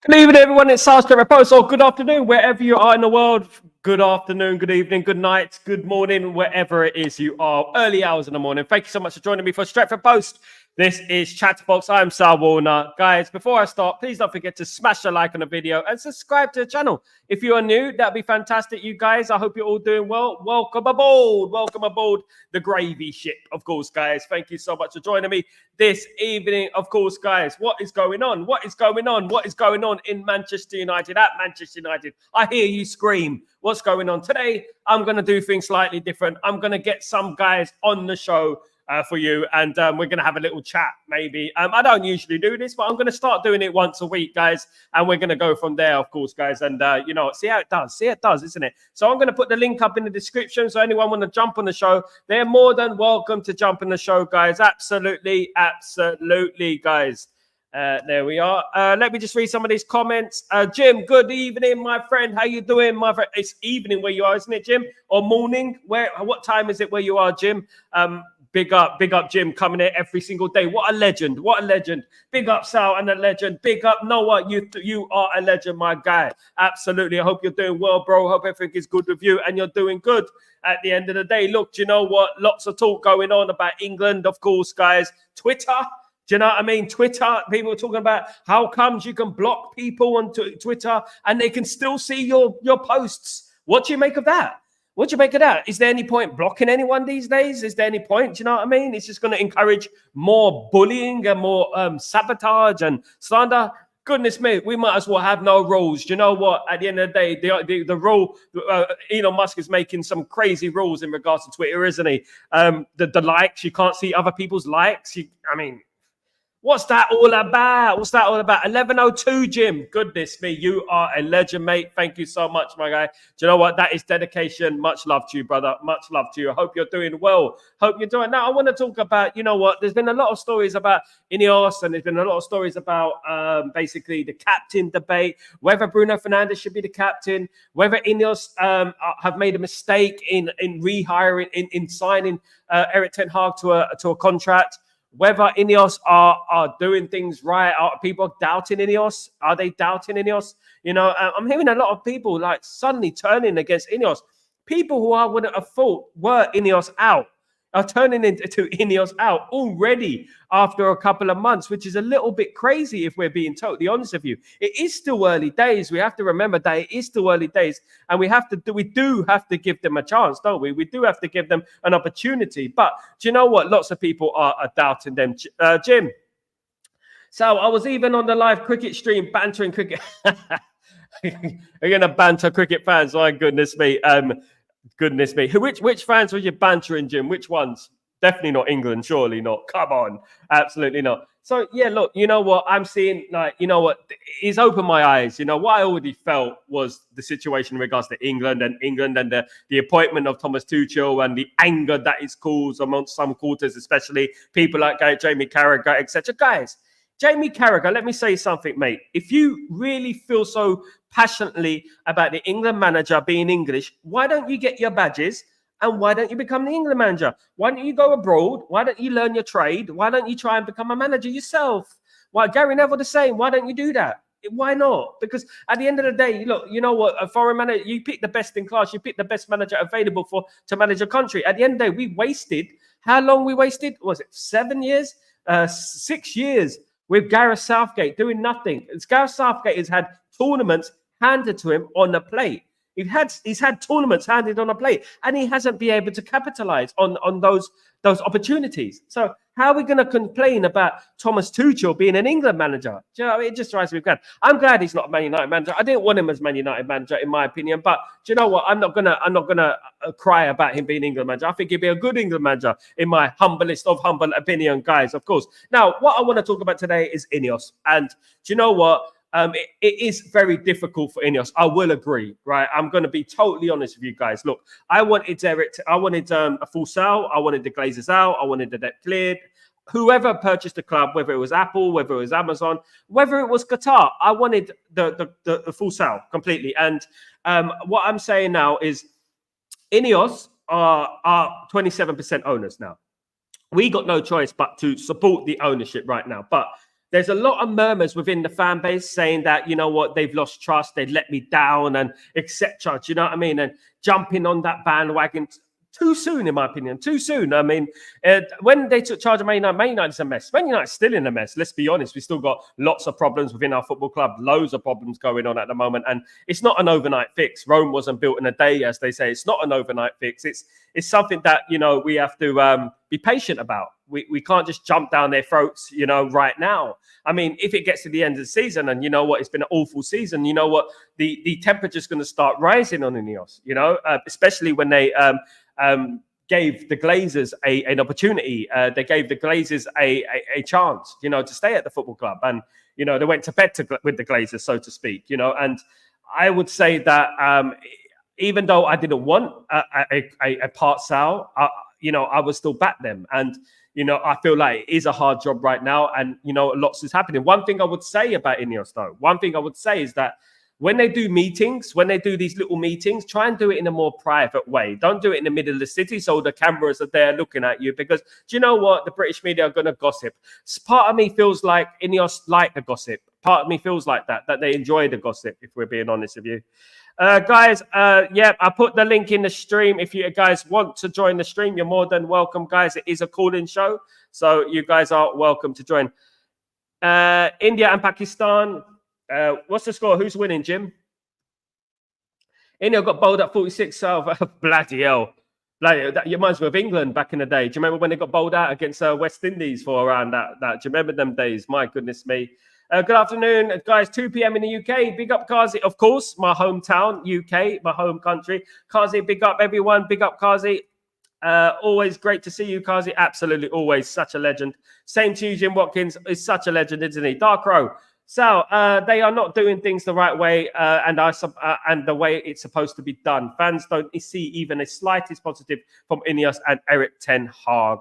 Good evening, everyone. It's Sal Chatterbox, or good afternoon, wherever you are in the world. Good afternoon, good evening, good night, good morning, wherever it is you are. Early hours in the morning. Thank you so much for joining me for Stretford Post. This is Chatterbox. I'm Sal Warner. Guys, before I start, please don't forget to smash a like on the video and subscribe to the channel. If you are new, that'd be fantastic, you guys. I hope you're all doing well. Welcome aboard. Welcome aboard the gravy ship, of course, guys. Thank you so much for joining me this evening, of course, guys. What is going on? What is going on? What is going on in Manchester United? At Manchester United, I hear you scream. What's going on? Today, I'm going to do things slightly different. I'm going to get some guys on the show for you, and we're going to have a little chat, maybe. I don't usually do this, but I'm going to start doing it once a week, guys, and we're going to go from there, of course, guys, and, you know, see how it does. See how it does, isn't it? So I'm going to put the link up in the description, so anyone want to jump on the show, they're more than welcome to jump on the show, guys. Absolutely, absolutely, guys. There we are. Let me just read some of these comments. Jim, good evening, my friend. How you doing, my friend? It's evening where you are, isn't it, Jim? Or morning? What time is it where you are, Jim? Big up, Jim, coming here every single day. What a legend, what a legend. Big up, Sal, and a legend. Big up, Noah, you are a legend, my guy. Absolutely. I hope you're doing well, bro. Hope everything is good with you, and you're doing good at the end of the day. Look, do you know what? Lots of talk going on about England, of course, guys. Twitter. Do you know what I mean? Twitter, people are talking about how comes you can block people on Twitter and they can still see your posts. What do you make of that? What do you make of that? Is there any point blocking anyone these days? Is there any point? Do you know what I mean? It's just going to encourage more bullying and more sabotage and slander. Goodness me, we might as well have no rules. Do you know what? At the end of the day, the rule, Elon Musk is making some crazy rules in regards to Twitter, isn't he? The likes, you can't see other people's likes. What's that all about? What's that all about? 11:02, Jim. Goodness me, you are a legend, mate. Thank you so much, my guy. Do you know what? That is dedication. Much love to you, brother. Much love to you. I hope you're doing well. Hope you're doing. Now, I want to talk about, you know what? There's been a lot of stories about Ineos, and there's been a lot of stories about basically the captain debate, whether Bruno Fernandes should be the captain, whether Ineos have made a mistake in rehiring, in signing Erik ten Hag to a contract. Whether Ineos are doing things right. Are people doubting Ineos? Are they doubting Ineos? You know, I'm hearing a lot of people like suddenly turning against Ineos. People who I wouldn't have thought were Ineos out are turning into Ineos out already after a couple of months, which is a little bit crazy if we're being totally honest with you. It is still early days. We have to remember that it is still early days, and we do have to give them a chance, don't we? We do have to give them an opportunity. But do you know what? Lots of people are doubting them. Jim. So I was even on the live cricket stream bantering cricket. You're gonna banter cricket fans. Oh, goodness me. Goodness me. Which fans were you bantering, Jim? Which ones? Definitely not England, surely not. Come on. Absolutely not. So, yeah, look, you know what? I'm seeing, like, you know what? It's opened my eyes. You know, what I already felt was the situation in regards to England and the appointment of Thomas Tuchel and the anger that it's caused amongst some quarters, especially people like Jamie Carragher, etc. Guys, Jamie Carragher, let me say something, mate. If you really feel so passionately about the England manager being English, why don't you get your badges and why don't you become the England manager? Why don't you go abroad? Why don't you learn your trade? Why don't you try and become a manager yourself? Why, Gary Neville the same. Why don't you do that? Why not? Because at the end of the day, look, you know what? A foreign manager, you pick the best in class. You pick the best manager available to manage a country. At the end of the day, we wasted, how long we wasted? Was it 7 years? 6 years. With Gareth Southgate doing nothing. Gareth Southgate has had tournaments handed to him on a plate. He's had tournaments handed on a plate, and he hasn't been able to capitalize on those opportunities. So how are we going to complain about Thomas Tuchel being an England manager? Do you know, it just drives me mad. I'm glad he's not a Man United manager. I didn't want him as Man United manager, in my opinion. But do you know what? I'm not gonna cry about him being England manager. I think he'd be a good England manager, in my humblest of humble opinion, guys. Of course. Now, what I want to talk about today is Ineos, and do you know what? It is very difficult for Ineos. I will agree, right? I'm going to be totally honest with you guys. Look, I wanted a full sale. I wanted the Glazers out. I wanted the debt cleared. Whoever purchased the club, whether it was Apple, whether it was Amazon, whether it was Qatar, I wanted the full sale completely. And what I'm saying now is Ineos are 27% owners now. We got no choice but to support the ownership right now. But there's a lot of murmurs within the fan base saying that, you know what, they've lost trust, they let me down, and etc. Do you know what I mean? And jumping on that bandwagon too soon, in my opinion, too soon. I mean, when they took charge of Man United's a mess. Man United's still in a mess. Let's be honest. We still got lots of problems within our football club, loads of problems going on at the moment. And it's not an overnight fix. Rome wasn't built in a day, as they say. It's not an overnight fix. It's something that, you know, we have to be patient about. We can't just jump down their throats, you know, right now. I mean, if it gets to the end of the season and, you know what, it's been an awful season, you know what, the temperature's going to start rising on Ineos, you know, especially when they gave the Glazers an opportunity. They gave the Glazers a chance, you know, to stay at the football club. And, you know, they went to bed with the Glazers, so to speak, you know. And I would say that even though I didn't want a part Sal, you know, I would still back them. And, you know, I feel like it is a hard job right now. And, you know, lots is happening. One thing I would say about Ineos, though, is that when they do meetings, when they do these little meetings, try and do it in a more private way. Don't do it in the middle of the city so the cameras are there looking at you. Because do you know what? The British media are going to gossip. Part of me feels like Ineos like the gossip. Part of me feels like that they enjoy the gossip, if we're being honest with you. Guys, yeah, I put the link in the stream. If you guys want to join the stream, you're more than welcome, guys. It is a call-in show, so you guys are welcome to join. India and Pakistan. What's the score? Who's winning, Jim? India got bowled at 46. So bloody hell. Like, that reminds me of England back in the day. Do you remember when they got bowled out against West Indies for around that? Do you remember them days? My goodness me. Good afternoon, guys. 2 p.m. in the UK. Big up, Kazi. Of course, my hometown, UK, my home country. Kazi, big up, everyone. Big up, Kazi. Always great to see you, Kazi. Absolutely, always such a legend. Same to you, Jim Watkins. Is such a legend, isn't he? Dark Row. Sal, they are not doing things the right way and the way it's supposed to be done. Fans don't see even a slightest positive from Ineos and Erik ten Hag.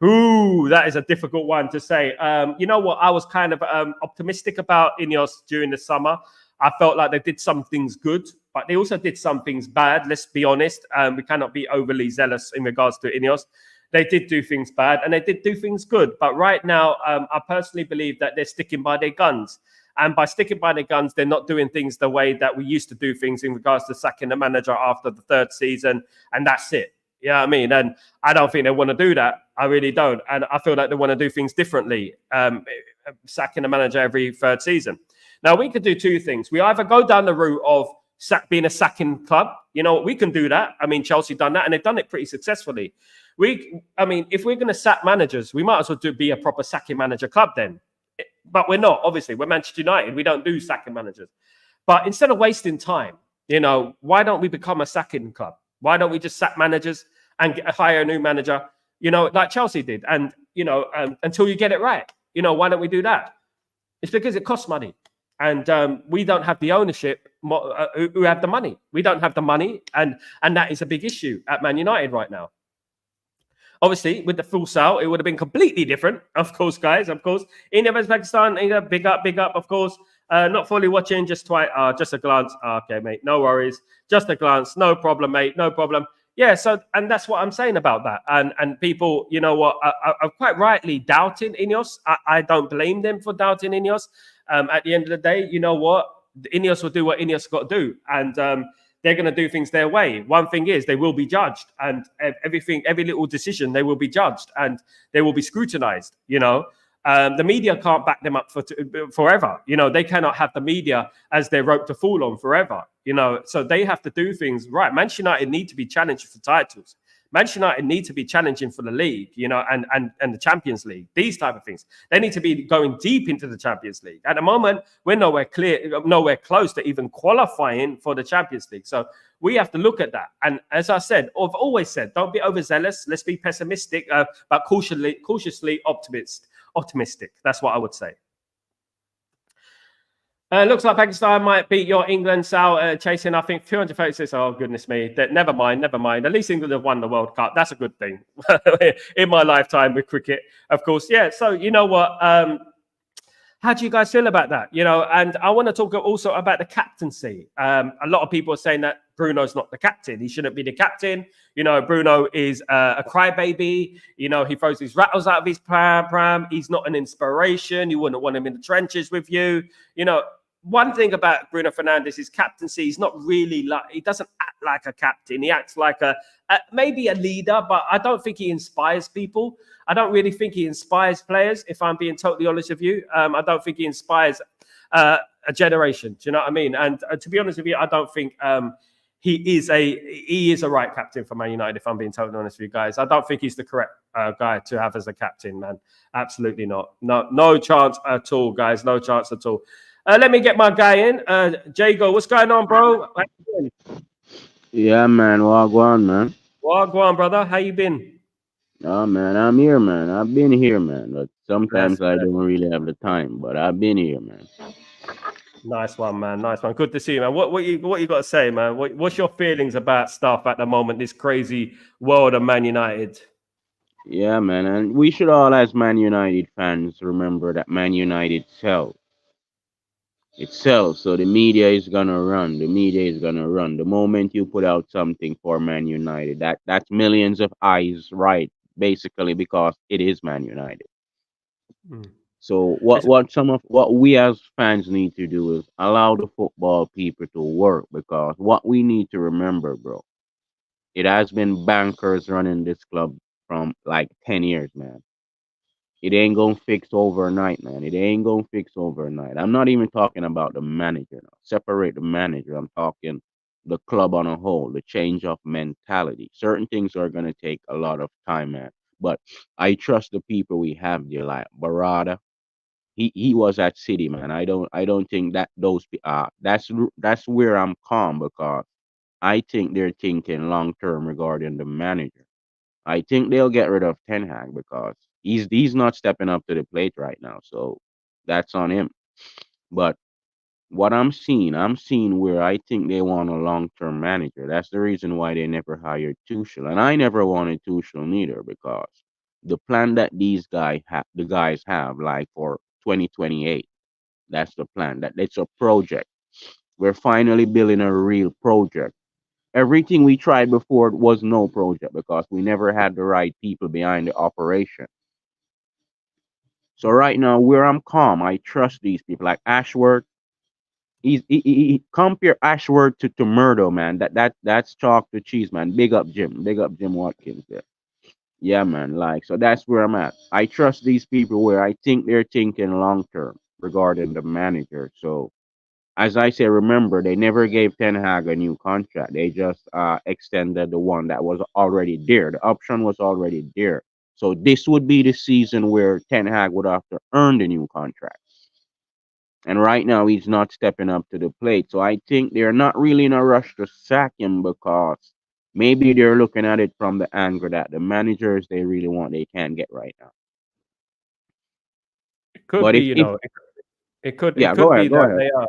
Ooh, that is a difficult one to say. You know what? I was kind of optimistic about Ineos during the summer. I felt like they did some things good, but they also did some things bad. Let's be honest. We cannot be overly zealous in regards to Ineos. They did do things bad and they did do things good. But right now, I personally believe that they're sticking by their guns. And by sticking by their guns, they're not doing things the way that we used to do things in regards to sacking the manager after the third season. And that's it. You know what I mean? And I don't think they want to do that. I really don't. And I feel like they want to do things differently, sacking the manager every third season. Now, we could do two things. We either go down the route of being a sacking club. You know, we can do that. I mean, Chelsea done that, and they've done it pretty successfully. If we're going to sack managers, we might as well be a proper sacking manager club then. But we're not, obviously. We're Manchester United. We don't do sacking managers. But instead of wasting time, you know, why don't we become a sacking club? Why don't we just sack managers and hire a new manager, you know, like Chelsea did? And, you know, until you get it right, you know, why don't we do that? It's because it costs money. And we don't have the ownership who have the money. We don't have the money. And that is a big issue at Man United right now. Obviously, with the full sale, it would have been completely different. Of course, guys, of course. India versus Pakistan, India, big up, of course. Not fully watching, just a glance. Okay, mate, no worries. Just a glance, no problem, mate, no problem. Yeah, so, and that's what I'm saying about that. And people, you know what, are quite rightly doubting Ineos. I don't blame them for doubting Ineos. At the end of the day, you know what, Ineos will do what Ineos got to do. And they're going to do things their way. One thing is they will be judged, and every little decision, they will be judged and they will be scrutinized, you know. The media can't back them up for forever. You know, they cannot have the media as their rope to fall on forever, you know. So they have to do things right. Manchester United need to be challenged for titles. Manchester United need to be challenging for the league, you know, and the Champions League, these type of things. They need to be going deep into the Champions League. At the moment, we're nowhere close to even qualifying for the Champions League. So we have to look at that. And as I said, I've always said, don't be overzealous. Let's be pessimistic, but cautiously optimistic. That's what I would say. Looks like Pakistan might beat your England, Sal, chasing, I think, 236. Oh, goodness me. Never mind. At least England have won the World Cup. That's a good thing in my lifetime with cricket, of course. Yeah, so you know what? How do you guys feel about that? You know, and I want to talk also about the captaincy. A lot of people are saying that Bruno's not the captain. He shouldn't be the captain. Bruno is a crybaby. He throws his rattles out of his pram. He's not an inspiration. You wouldn't want him in the trenches with you. One thing about Bruno Fernandes is captaincy. He's not really he doesn't act like a captain. He acts like maybe a leader, but I don't think he inspires people. I don't really think he inspires players, if I'm being totally honest with you. I don't think he inspires a generation. Do you know what I mean? And to be honest with you, I don't think he is a right captain for Man United, if I'm being totally honest with you guys. I don't think he's the correct guy to have as a captain, man. Absolutely not. No chance at all, guys. No chance at all. Let me get my guy in. Jago, what's going on, bro? How you doing? Yeah, man. Well, go on, man. Well, go on, brother. How you been? Oh, man. I'm here, man. I've been here, man. But sometimes Bless, I bless. don't really have the time, but I've been here, man. Nice one, man. Nice one. Good to see you, man. What you got to say, man? What's your feelings about stuff at the moment? This crazy world of Man United. Yeah, man. And we should all, as Man United fans, remember that Man United sells. It sells. So the media is gonna run. The media is gonna run. The moment you put out something for Man United, that's millions of eyes, right? Basically, because it is Man United. Mm. So It's, what we as fans need to do is allow the football people to work, because what we need to remember, bro, it has been bankers running this club from like 10 years, man. It ain't gonna fix overnight, man. It ain't gonna fix overnight. I'm not even talking about the manager now. Separate the manager. I'm talking the club on a whole, the change of mentality. Certain things are gonna take a lot of time, man. But I trust the people we have there, like Barada. He was at City, man. I don't think that that's where I'm calm, because I think they're thinking long term regarding the manager. I think they'll get rid of Ten Hag, because he's not stepping up to the plate right now. So that's on him. But what I'm seeing where I think they want a long term manager. That's the reason why they never hired Tuchel, and I never wanted Tuchel neither, because the plan that the guys have, like for 2028, that's the plan. That it's a project. We're finally building a real project. Everything we tried before was no project, because we never had the right people behind the operation. So right now, where I'm calm, I trust these people. Like Ashworth, compare Ashworth to Murdo, man. That's chalk to cheese, man. Big up Jim. Big up Jim Watkins there. Yeah, man. Like, so that's where I'm at. I trust these people where I think they're thinking long term regarding the manager. So as I say, remember, they never gave Ten Hag a new contract. They just extended the one that was already there. The option was already there. So this would be the season where Ten Hag would have to earn the new contract. And right now, he's not stepping up to the plate. So I think they're not really in a rush to sack him, because maybe they're looking at it from the angle that the managers they really want, they can't get right now. it could But be, if it yeah, go could ahead, be go that ahead.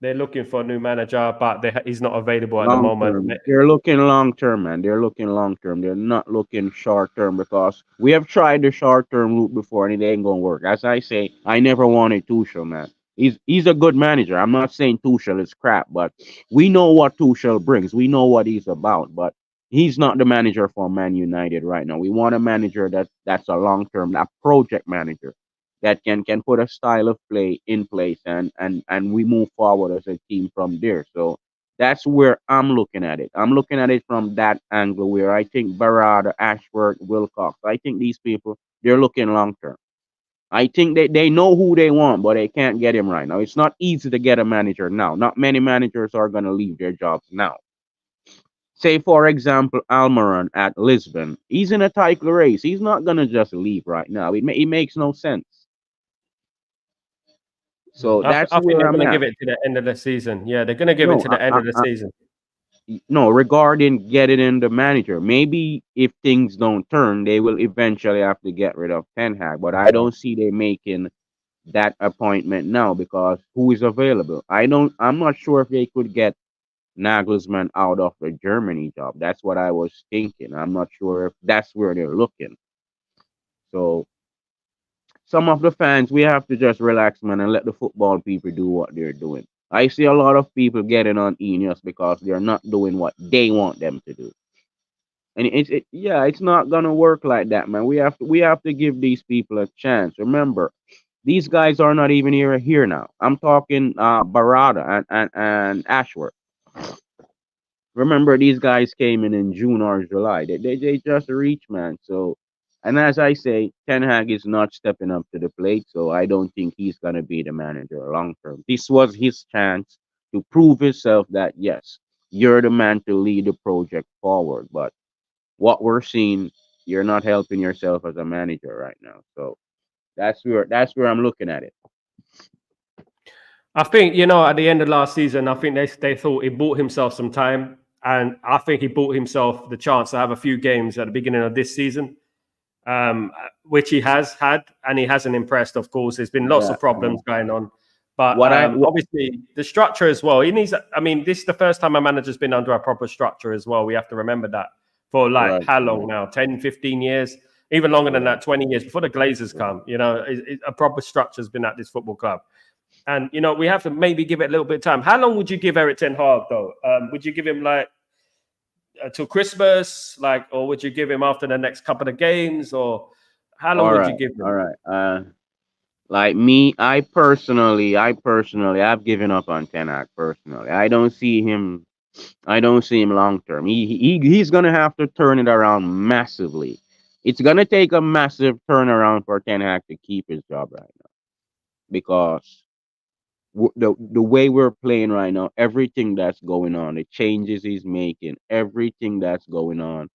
they're looking for a new manager, but he's not available at the Long moment. term. They're looking long term, man. They're looking long term. They're not looking short term, because we have tried the short term route before and it ain't gonna work. As I say, I never wanted Tuchel, man. He's a good manager. I'm not saying Tuchel is crap, but we know what Tuchel brings. We know what he's about, but he's not the manager for Man United right now. We want a manager that's a long term, a project manager that can put a style of play in place, and we move forward as a team from there. So that's where I'm looking at it. I'm looking at it from that angle where I think Barada, Ashworth, Wilcox, I think these people, they're looking long term. I think they know who they want, but they can't get him right now. It's not easy to get a manager now. Not many managers are going to leave their jobs now. Say, for example, Almiron at Lisbon. He's in a title race. He's not going to just leave right now. It makes no sense. So that's I think where they're I'm going to at. give it to the end of the season. Yeah, they're going to give it No, to the end of the season. no, regarding getting in the manager, maybe if things don't turn, they will eventually have to get rid of Ten Hag. But I don't see they making that appointment now, because who is available? I'm not sure if they could get Nagelsmann out of the Germany job. That's what I was thinking. I'm not sure if that's where they're looking. So some of the fans, we have to just relax, man, and let the football people do what they're doing. I see a lot of people getting on Ineos because they're not doing what they want them to do. And yeah, it's not gonna work like that, man. We have to give these people a chance. Remember, these guys are not even here now. I'm talking Barada and Ashworth. Remember, these guys came in June or July. They just reached, man. So, and as I say, Ten Hag is not stepping up to the plate. So I don't think he's gonna be the manager long term. This was his chance to prove himself that yes, you're the man to lead the project forward. But what we're seeing, you're not helping yourself as a manager right now. So that's where I'm looking at it. I think, you know, at the end of last season, I think they thought he bought himself some time. And I think he bought himself the chance to have a few games at the beginning of this season, which he has had, and he hasn't impressed, of course. There's been lots Yeah. of problems going on. But What I what, obviously, the structure as well. He needs, I mean, this is the first time a manager's been under a proper structure as well. We have to remember that for like right, how long right, now? 10, 15 years? Even longer than right, that, 20 years before the Glazers right. come. You know, a proper structure has been at this football club. And you know, we have to maybe give it a little bit of time. How long would you give Eric Ten Hag though? Would you give him like till Christmas, like, or would you give him after the next couple of games, or how long All would you right, give all him? right. Like me, I personally, I've given up on Ten Hag personally. I don't see him long term. He's gonna have to turn it around massively. It's gonna take a massive turnaround for Ten Hag to keep his job right now because the way we're playing right now, everything that's going on, the changes he's making, everything that's going on,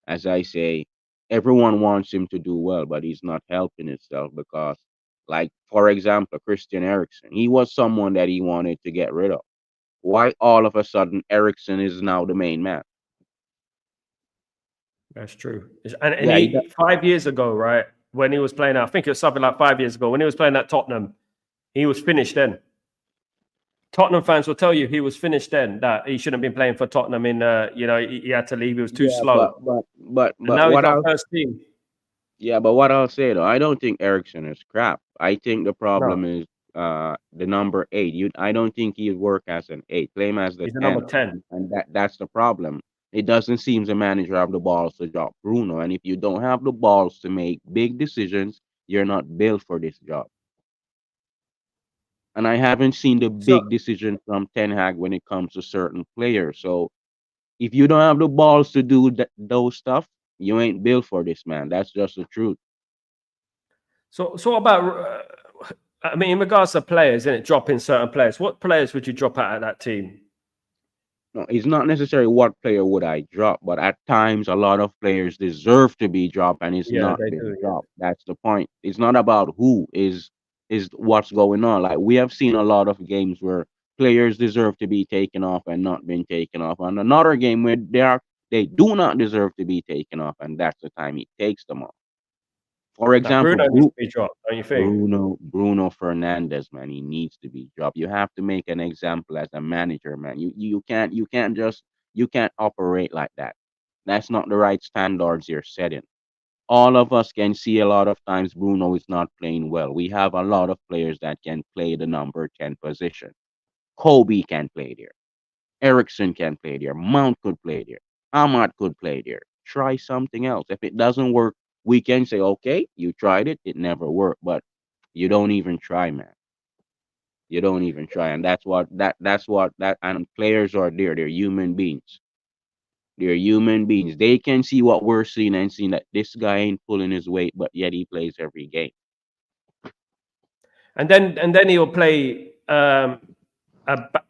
as I say, everyone wants him to do well, but he's not helping himself because, like, for example, Christian Eriksen, he was someone that he wanted to get rid of. Why all of a sudden Eriksen is now the main man? That's true. And Yeah, he 5 years ago, right, when he was playing, I think it was something like 5 years ago when he was playing at Tottenham, he was finished then. Tottenham fans will tell you he was finished then. That he shouldn't have been playing for Tottenham. You know, he had to leave. He was too yeah, slow, and but now he got first team. what I'll say though, I don't think Ericsson is crap. I think the No, problem is the number eight. I don't think he'd work as an eight. Play him as the he's the number 10, 10. and that's the problem. It doesn't seem the manager have the balls to drop Bruno, and if you don't have the balls to make big decisions, you're not built for this job. And I haven't seen the So, big decision from Ten Hag when it comes to certain players. So if you don't have the balls to do those stuff, you ain't built for this, man. That's just the truth. so about. I mean, in regards to players, isn't it, dropping certain players? What players would you drop out of that team? No, it's not necessarily what player would I drop, but at times a lot of players deserve to be dropped and it's Yeah, not they been do. Yeah. dropped. That's the point. It's not about who is what's going on. Like we have seen a lot of games where players deserve to be taken off and not been taken off. And another game where they do not deserve to be taken off, and that's the time he takes them off. For Like example, Bruno needs to be dropped, don't you think? Bruno Fernandez, man, he needs to be dropped. You have to make an example as a manager, man. You can't operate like that. That's not the right standards you're setting. All of us can see a lot of times Bruno is not playing well. We have a lot of players that can play the number 10 position. Kobe can play there. Ericsson can play there. Mount could play there. Ahmad could play there. Try something else. If it doesn't work, we can say, okay, you tried it, it never worked. But you don't even try, man. You don't even try. And that's what and players are there. They're human beings. They're human beings. They can see what we're seeing and seeing that this guy ain't pulling his weight, but yet he plays every game. And then he'll play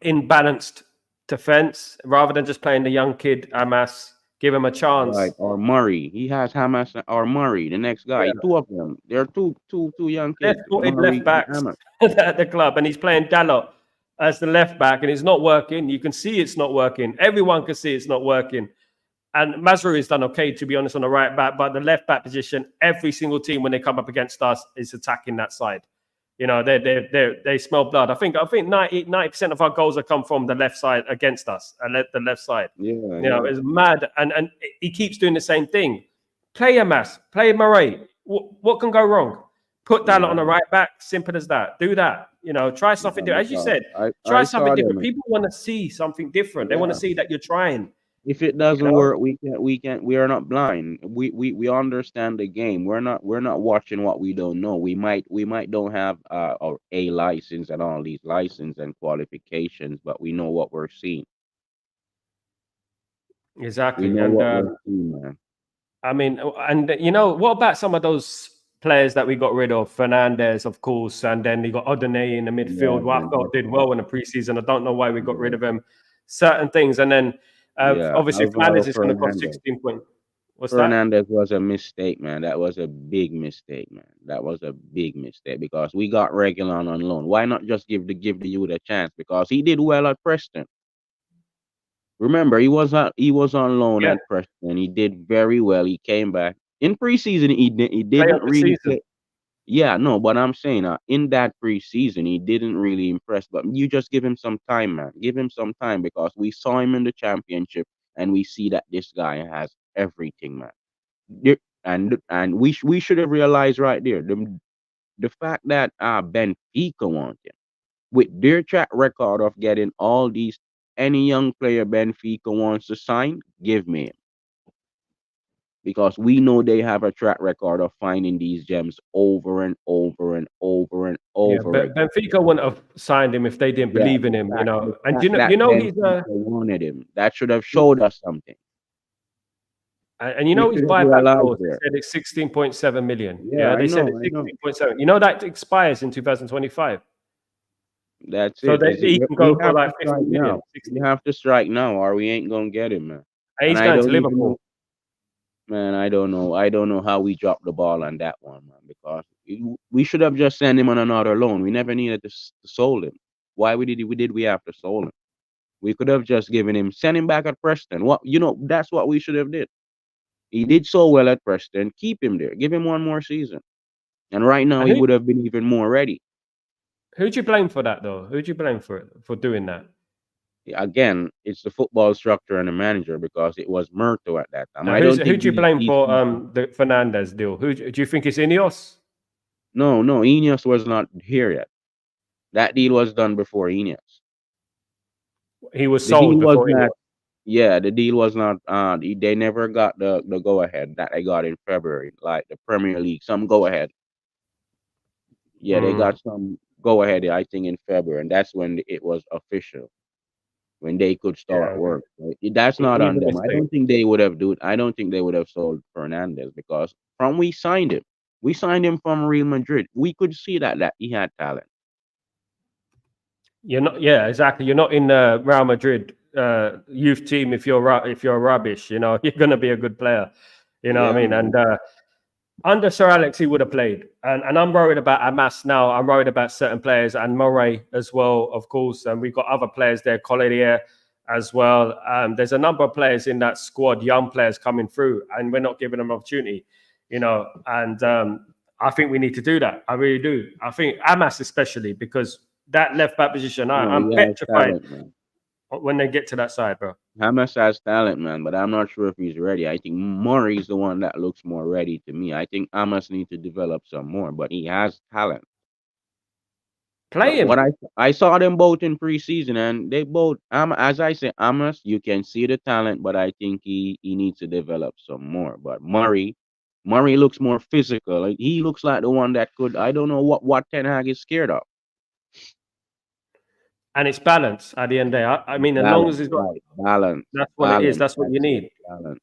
in balanced defense rather than just playing the young kid Amas. Give him a Right. chance. Or Murray. He has Hamas or Murray, the next guy. Yeah. Two of them. They're two young kids. Left-footed left Murray and backs Hamas. at the club, and he's playing Dalot as the left back, and it's not working. You can see it's not working. Everyone can see it's not working. And Mazraoui has done okay, to be honest, on the right back, but the left back position, every single team when they come up against us is attacking that side. You know, they smell blood. I think 90% of our goals have come from the left side against us, and the left side. Yeah, You know, yeah. it's mad, and he keeps doing the same thing. Play a mass, play Murray. What can go wrong? Put that Yeah, on the right back. Simple as that. Do that. Try something yeah, different. As you because said, try I something saw different. them. People want to see something different. They want to Yeah. see that you're trying. If it You doesn't know, work, we are not blind. We understand the game. We're not watching what we don't know. We might don't have a license and all these license and qualifications, but we know what we're seeing. We exactly. know And what we're seeing, man. I mean, and what about some of those players that we got rid of? Fernandez, of course, and then you got Odene in the midfield, Yeah, who I man. felt did well in the preseason. I don't know why we got rid Yeah, of him. Certain things, and then yeah. obviously Alvaro Fernandez is going to cost Fernandez. 16 points. What's that? Fernandez was a mistake, man. That was a big mistake, man. That was a big mistake because we got Regulon on loan. Why not just give the youth a chance? Because he did well at Preston. Remember, he was on loan Yeah, at Preston. He did very well. He came back in preseason. He player didn't of the really season. play. Yeah, no, but I'm saying in that preseason he didn't really impress. But you just give him some time, man. Give him some time because we saw him in the championship and we see that this guy has everything, man. And we should have realized right there the fact that Benfica want him with their track record of getting all these any young player Benfica wants to sign, give me him. Because we know they have a track record of finding these gems over and over and over and Yeah, over but again. Benfica wouldn't have signed him if they didn't Yeah, believe in him. the And fact that he's Benfica wanted him, that should have showed us something. and We his should have buyback realized clause. They there. said it's 16.7 million. Yeah, Yeah, I they said know, it's I know. 16.7. You know that expires in 2025. That's So it. Is it? he can We go for have to like 50 strike million, now. We 60. have to strike now, or we ain't gonna get him, man. And And he's I going to don't even know. Liverpool. Man, I don't know. I don't know how we dropped the ball on that one, man. Because we should have just sent him on another loan. We never needed to sold him. Why we have to sold him? We could have just given him send him back at Preston. That's what we should have did. He did so well at Preston. Keep him there. Give him one more season. And right now And he would have been even more ready. who do you blame for that though? Who do you blame for doing that? Again, it's the football structure and the manager because it was Murto at that time. Now, I don't who think do you blame these for people. the Fernandez deal? Who do you think it's Ineos? No, no, Ineos was not here yet. That deal was done before Ineos. He was The deal sold was before not. Ineos. Yeah, the deal was not. They never got the go ahead that they got in February, like the Premier League. Some go ahead. Yeah, they Mm, got some go ahead. I think in February, and that's when it was official when they could start yeah, work. Right? That's not he's on a them. I mistake. don't think they would have do. I don't think they would have sold Fernandez because from we signed him from Real Madrid. We could see that he had talent. You're not, yeah, exactly. You're not in the Real Madrid youth team if you're rubbish. You're going to be a good player. You know what I Yeah, mean? And man. under Sir Alex, he would have played. And I'm worried about Amas now. I'm worried about certain players and Murray as well, of course. And we've got other players there, Collier as well. There's a number of players in that squad, young players coming through, and we're not giving them opportunity. And I think we need to do that. I really do. I think Amas especially because that left back position, No, I'm he has petrified talent, man. when they get to that side, bro. Hamas has talent, man, but I'm not sure if he's ready. I think Murray's the one that looks more ready to me. I think Hamas needs to develop some more, but he has talent. Play But what him. I saw them both in preseason, and they both as I say, Amos, you can see the talent, but I think he needs to develop some more. But Murray looks more physical. Like, he looks like the one that could. I don't know what Ten Hag is scared of. And it's balance at the end of the day. I mean, as long as Balance, he's got, right? Balance, that's what it is. balance. That's what you That's it. need. Balance.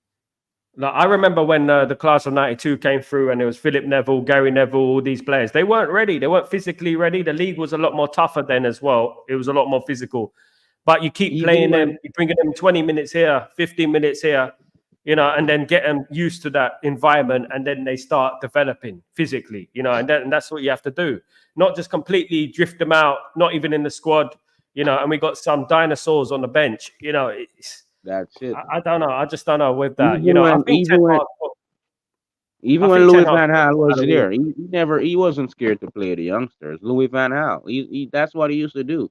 Like, I remember when the class of '92 came through, and it was Philip Neville, Gary Neville, all these players. They weren't ready. They weren't physically ready. The league was a lot more tougher then as well. It was a lot more physical. But you keep Even playing them, when you bringing them 20 minutes here, 15 minutes here, and then get them used to that environment, and then they start developing physically, and that's what you have to do. Not just completely drift them out, not even in the squad, and we got some dinosaurs on the bench, that's it. I don't know. I just don't know with that. Even I when think Ten even when Hag. even I when think Ten Louis Hag Van Gaal was had a real. there, he wasn't scared to play the youngsters. Louis Van Gaal, that's what he used to do.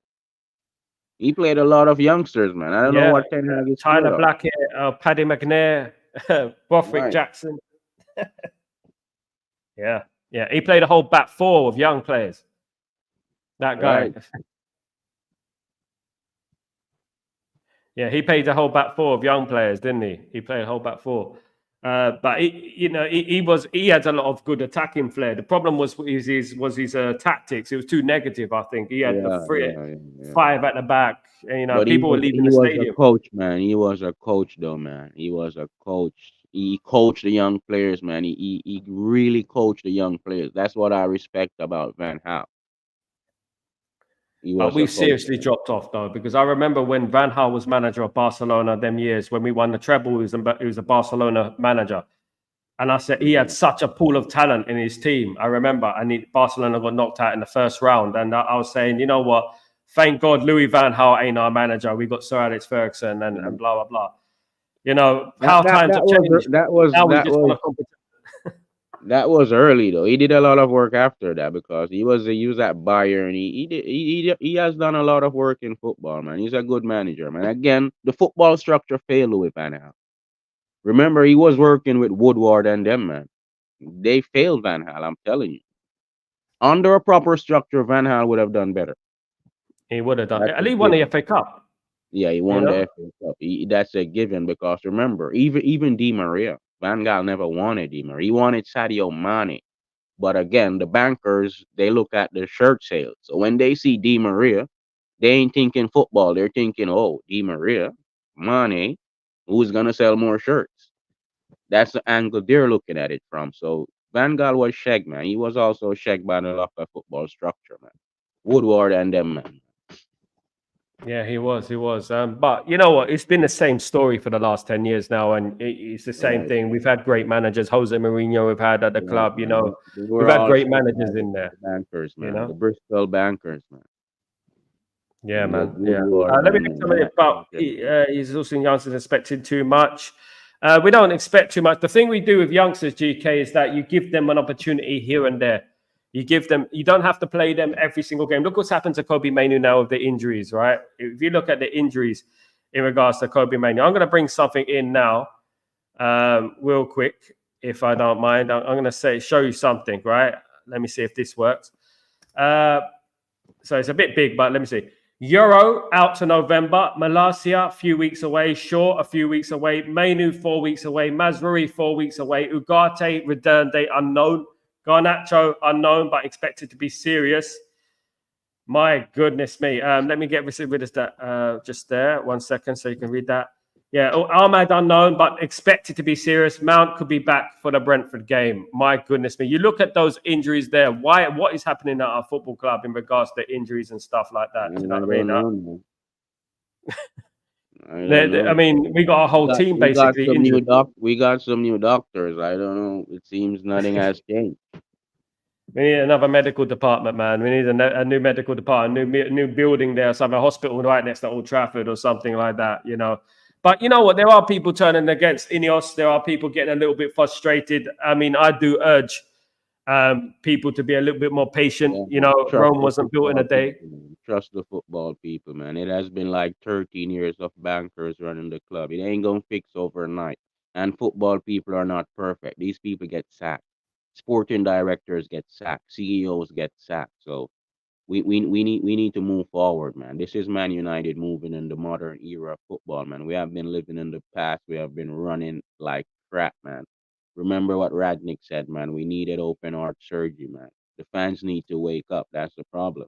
He played a lot of youngsters, man. I don't know Yeah, what Ten Hag is scared Tyler of. Blackett, Paddy McNair, Bothwick Right. Jackson. Yeah, Yeah, he played a whole back four of young players. That guy. Right. Yeah, he played a whole back four of young players, didn't he? He played a whole back four. But he had a lot of good attacking flair. The problem was his tactics. It was too negative. I think he had the Yeah, yeah. five at the back, and But people were leaving he the was a stadium. coach, man. He was a coach, though, man. He was a coach. He coached the young players, man. He really coached the young players. That's what I respect about Van Gaal. He But was a we've coach. seriously dropped off though, because I remember when Van Gaal was manager of Barcelona them years when we won the treble. He was a Barcelona manager. And I said he had such a pool of talent in his team. I remember, and Barcelona got knocked out in the first round. And I was saying, you know what? Thank God Louis Van Gaal ain't our manager. We got Sir Alex Ferguson and blah blah blah. You know That how that times that have was changed. that was Now we that just want was to compete. that was early though. He did a lot of work after that because he was at Bayern. He has done a lot of work in football, man. He's a good manager, man. Again, the football structure failed Louis Van Gaal. Remember, he was working with Woodward and them, man. They failed Van Gaal. I'm telling you. Under a proper structure, Van Gaal would have done better. He would have done. That's At a least won the given. FA Cup. Yeah, he You won the know. FA Cup. That's a given because remember, even Di Maria, Van Gaal never wanted Di Maria. He wanted Sadio Mane. But again, the bankers, they look at the shirt sales. So when they see Di Maria, they ain't thinking football. They're thinking, oh, Di Maria, Mane, who's gonna sell more shirts? That's the angle they're looking at it from. So Van Gaal was shagged, man. He was also shagged by the lack of football structure, man. Woodward and them, man. Yeah, he was. He was. But you know what? It's been the same story for the last 10 years now, and it's the same Right, thing. We've had great managers. Jose Mourinho, we've had at the right, club. man. They We've were had all great shagged by managers in there. the bankers, You man. know. The Bristol bankers, man. Yeah, The man. Yeah. Woodward Let me and make something that. about he's also youngsters expecting too much. We don't expect too much. The thing we do with youngsters, GK, is that you give them an opportunity here and there. You give them. You don't have to play them every single game. Look what's happened to Kobe Mainoo now with the injuries, right? If you look at the injuries in regards to Kobe Mainoo, I'm going to bring something in now, real quick, if I don't mind. I'm going to show you something, right? Let me see if this works. So it's a bit big, but let me see. Euro out to November. Malacia, a few weeks away. Shaw, a few weeks away. Mainoo, 4 weeks away. Mazraoui, 4 weeks away. Ugarte, return date unknown. Garnacho, unknown, but expected to be serious. My goodness me. Let me get rid of that just there. 1 second so you can read that. Yeah, Ahmad unknown, but expected to be serious. Mount could be back for the Brentford game. My goodness me. You look at those injuries there. What is happening at our football club in regards to injuries and stuff like that? I Do you know what I don't mean? know, man. I don't I know. mean, we got a whole team basically injured. We got some new doctors. I don't know. It seems nothing has changed. We need another medical department, man. We need a new medical department, new building there, some hospital right next to Old Trafford or something like that. But you know what? There are people turning against Ineos. There are people getting a little bit frustrated. I mean, I do urge people to be a little bit more patient. Yeah, man. Trust Rome the wasn't built in football a day. people, man. Trust the football people, man. It has been like 13 years of bankers running the club. It ain't gonna fix overnight. And football people are not perfect. These people get sacked. Sporting directors get sacked. CEOs get sacked. So we need to move forward, man. This is Man United moving in the modern era of football, man. We have been living in the past. We have been running like crap, man. Remember what Radnick said, man. We needed open heart surgery, man. The fans need to wake up. That's the problem.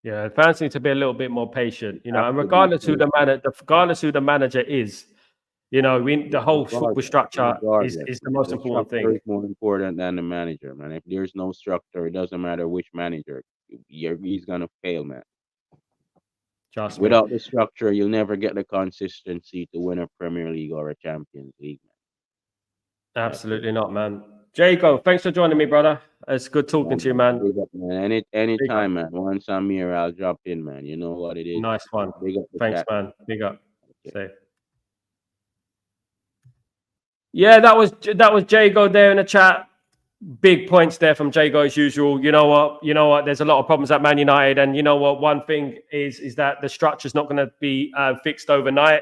Yeah, fans need to be a little bit more patient, Have and to be regardless who the manager is, the whole football regardless. structure Regardless, is the man. most The important structure thing. is more important than the manager, man. If there's no structure, it doesn't matter which manager. He's gonna fail, man. Trust me. Without the structure, you'll never get the consistency to win a Premier League or a Champions League. That's it. Absolutely not, man. Jago, thanks for joining me, brother. It's good Yeah, talking to you, man. man. Big up, man. Big up. Anytime, man. Once I'm here, I'll drop in, man. You know what it is. Nice one. Big up the Thanks, chat, man. man. Big up. Okay. Safe. Yeah, that was Jago there in the chat. Big points there from Jago as usual. You know what? There's a lot of problems at Man United, and you know what? One thing is that the structure's not going to be fixed overnight.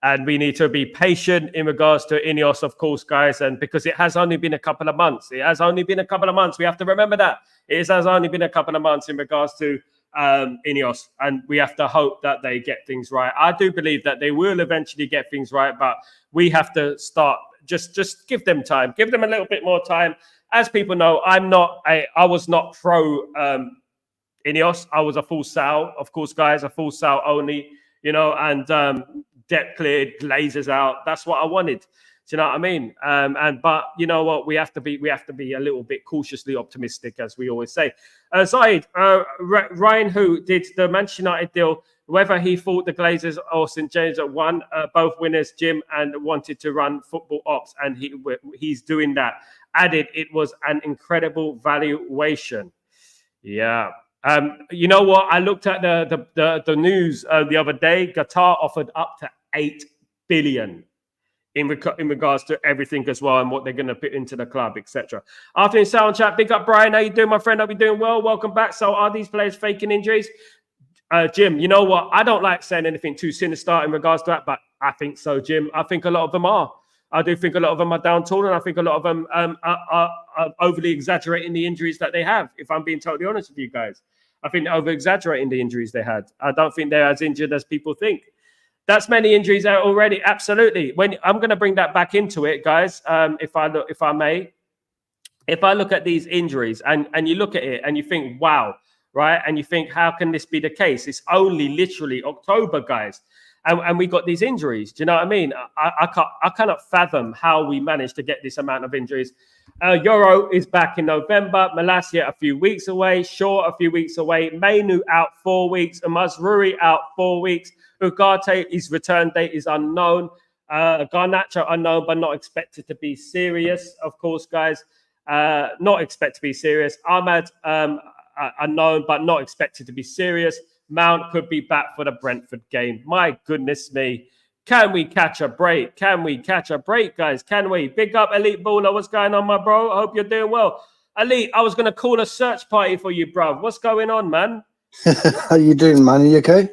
And we need to be patient in regards to Ineos, of course, guys. And because it has only been a couple of months. We have to remember that. It has only been a couple of months in regards to Ineos. And we have to hope that they get things right. I do believe that they will eventually get things right. But we have to start, just give them time. Give them a little bit more time. As people know, I was not pro Ineos. I was a full Sal, of course, guys, a full Sal only, and debt cleared, glazers out. That's what I wanted. Do you know what I mean? But you know what? We have to be a little bit cautiously optimistic, as we always say. Zaid, Ryan, who did the Manchester United deal, whether he thought the Glazers or St James at one, both winners, Jim, and wanted to run football ops, and he's doing that. Added, it was an incredible valuation. Yeah. You know what? I looked at the news the other day. Qatar offered up to 8 billion in regards to everything as well, and what they're going to put into the club, etc. Afternoon sound chat. Big up, Brian. How you doing, my friend? I'll be doing well. Welcome back. So, are these players faking injuries? Jim, you know what? I don't like saying anything too sinister in regards to that, but I think so, Jim. I think a lot of them are. I do think a lot of them are down tools, and I think a lot of them are overly exaggerating the injuries that they have, if I'm being totally honest with you guys. I think they're over-exaggerating the injuries they had. I don't think they're as injured as people think. That's many injuries out already. Absolutely. When I'm going to bring that back into it, guys, if I may. If I look at these injuries and you look at it and you think, wow, right? And you think, how can this be the case? It's only literally October, guys. And we got these injuries. Do you know what I mean? I cannot fathom how we managed to get this amount of injuries. Euro is back in November. Malacia a few weeks away. Shaw a few weeks away. Mainu out 4 weeks. Mazruri out 4 weeks. Ugarte, his return date is unknown. Garnacho unknown, but not expected to be serious. Of course, guys, not expected to be serious. Ahmad unknown, but not expected to be serious. Mount could be back for the Brentford game. My goodness me. Can we catch a break? Can we catch a break, guys? Can we? Big up, Elite Baller. What's going on, my bro? I hope you're doing well. Elite, I was going to call a search party for you, bro. What's going on, man? How you doing, man? Are you okay?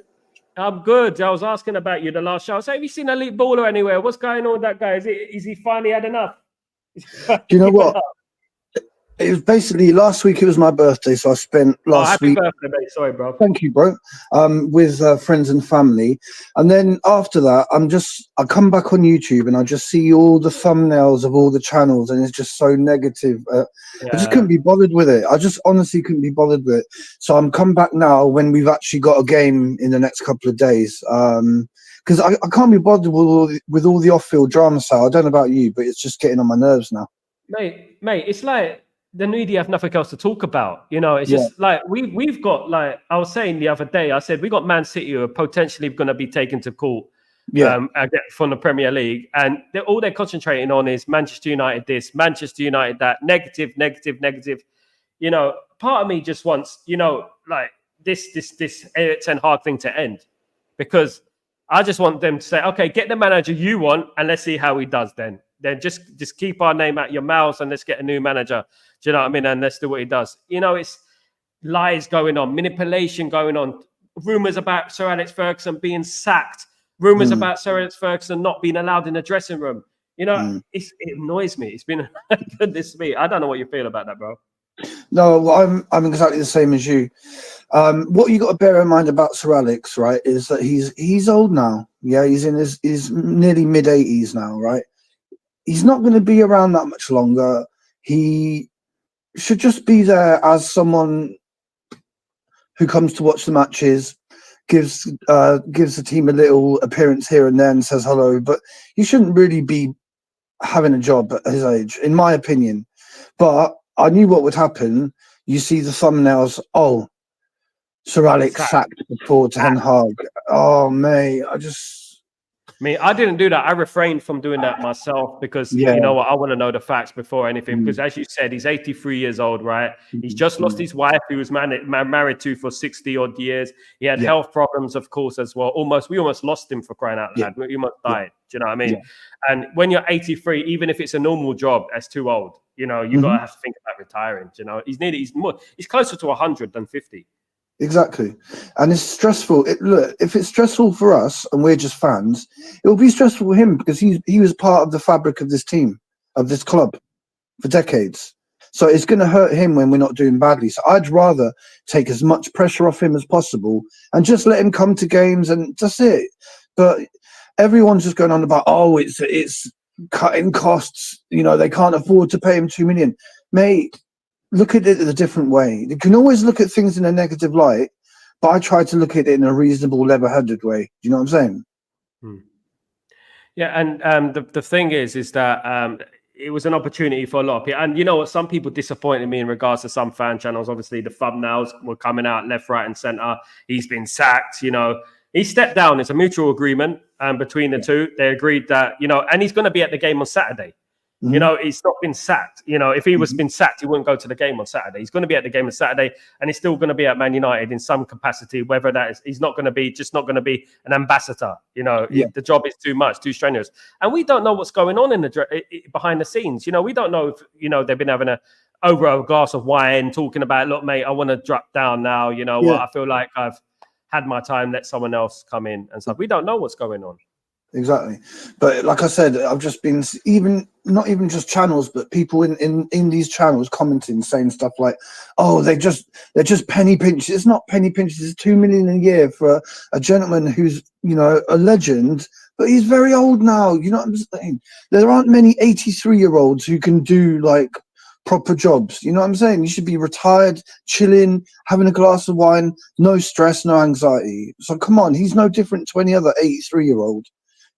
I'm good. I was asking about you the last show. I said, have you seen Elite Baller anywhere? What's going on with that guy? Is he finally had enough? Do you know what? It was basically last week. It was my birthday, so I spent last week. Happy birthday, mate. Sorry, bro. Thank you, bro. With friends and family, and then after that, I come back on YouTube and I just see all the thumbnails of all the channels, and it's just so negative. I just couldn't be bothered with it. I just honestly couldn't be bothered with it. So I'm come back now when we've actually got a game in the next couple of days. Because I can't be bothered with all the off-field drama. So I don't know about you, but it's just getting on my nerves now. Mate, it's like the media have nothing else to talk about. It's just like we've got, like I was saying the other day, I said we got Man City who are potentially going to be taken to court from the Premier League, and all they're concentrating on is Manchester United this, Manchester United that, negative. Part of me just wants, like this Ten Hag thing to end, because I just want them to say, okay, get the manager you want, and let's see how he does then. Then just keep our name out your mouths and let's get a new manager. Do you know what I mean? And let's do what he does. It's lies going on, manipulation going on, rumors about Sir Alex Ferguson being sacked, rumors about Sir Alex Ferguson not being allowed in the dressing room. It annoys me. It's been goodness me. I don't know what you feel about that, bro. No, well, I'm exactly the same as you. What you got to bear in mind about Sir Alex, right, is that he's old now. Yeah, he's in his nearly mid-80s now, right? He's not going to be around that much longer. He should just be there as someone who comes to watch the matches, gives the team a little appearance here and there and says hello. But he shouldn't really be having a job at his age, in my opinion. But I knew what would happen. You see the thumbnails. Oh, Sir Alex sacked before Ten Hag. Oh, mate, I didn't do that. I refrained from doing that myself because, you know what, I want to know the facts before anything. Because as you said, he's 83 years old, right? He's just lost his wife, who was married to for 60-odd years. He had health problems, of course, as well. We almost lost him, for crying out loud. He almost died. Do you know what I mean? Yeah. And when you're 83, even if it's a normal job, that's too old. You got to have to think about retiring. He's closer to 100 than 50. Exactly. And it's stressful. Look, if it's stressful for us and we're just fans, it will be stressful for him because he was part of the fabric of this team, of this club for decades. So it's going to hurt him when we're not doing badly. So I'd rather take as much pressure off him as possible and just let him come to games and that's it. But everyone's just going on about, oh, it's cutting costs. You know, they can't afford to pay him 2 million. Mate, look at it a different way. You can always look at things in a negative light, but I try to look at it in a reasonable, level-headed way. Do you know what I'm saying? Yeah, and the thing is that it was an opportunity for a lot of people. And you know what? Some people disappointed me in regards to some fan channels. Obviously, the thumbnails were coming out left, right, and center. He's been sacked. You know, he stepped down. It's a mutual agreement between the two. They agreed that, you know, and he's going to be at the game on Saturday. You know, he's not been sacked. You know, if he was been sacked, he wouldn't go to the game on Saturday. He's going to be at the game on Saturday, and he's still going to be at Man United in some capacity. Whether that is, he's not going to be an ambassador. You know, the job is too much, too strenuous, and we don't know what's going on in the behind the scenes. You know, we don't know if they've been having over a glass of wine, talking about, look, mate, I want to drop down now. You know, I feel like I've had my time. Let someone else come in and stuff. We don't know what's going on. Exactly. But like I said, I've just been not even just channels, but people in these channels commenting, saying stuff like, oh, they're just penny pinches. It's not penny pinches. It's 2 million a year for a gentleman who's, you know, a legend, but he's very old now. You know what I'm saying? There aren't many 83-year-olds who can do like proper jobs. You know what I'm saying? You should be retired, chilling, having a glass of wine, no stress, no anxiety. So come on, he's no different to any other 83-year-old.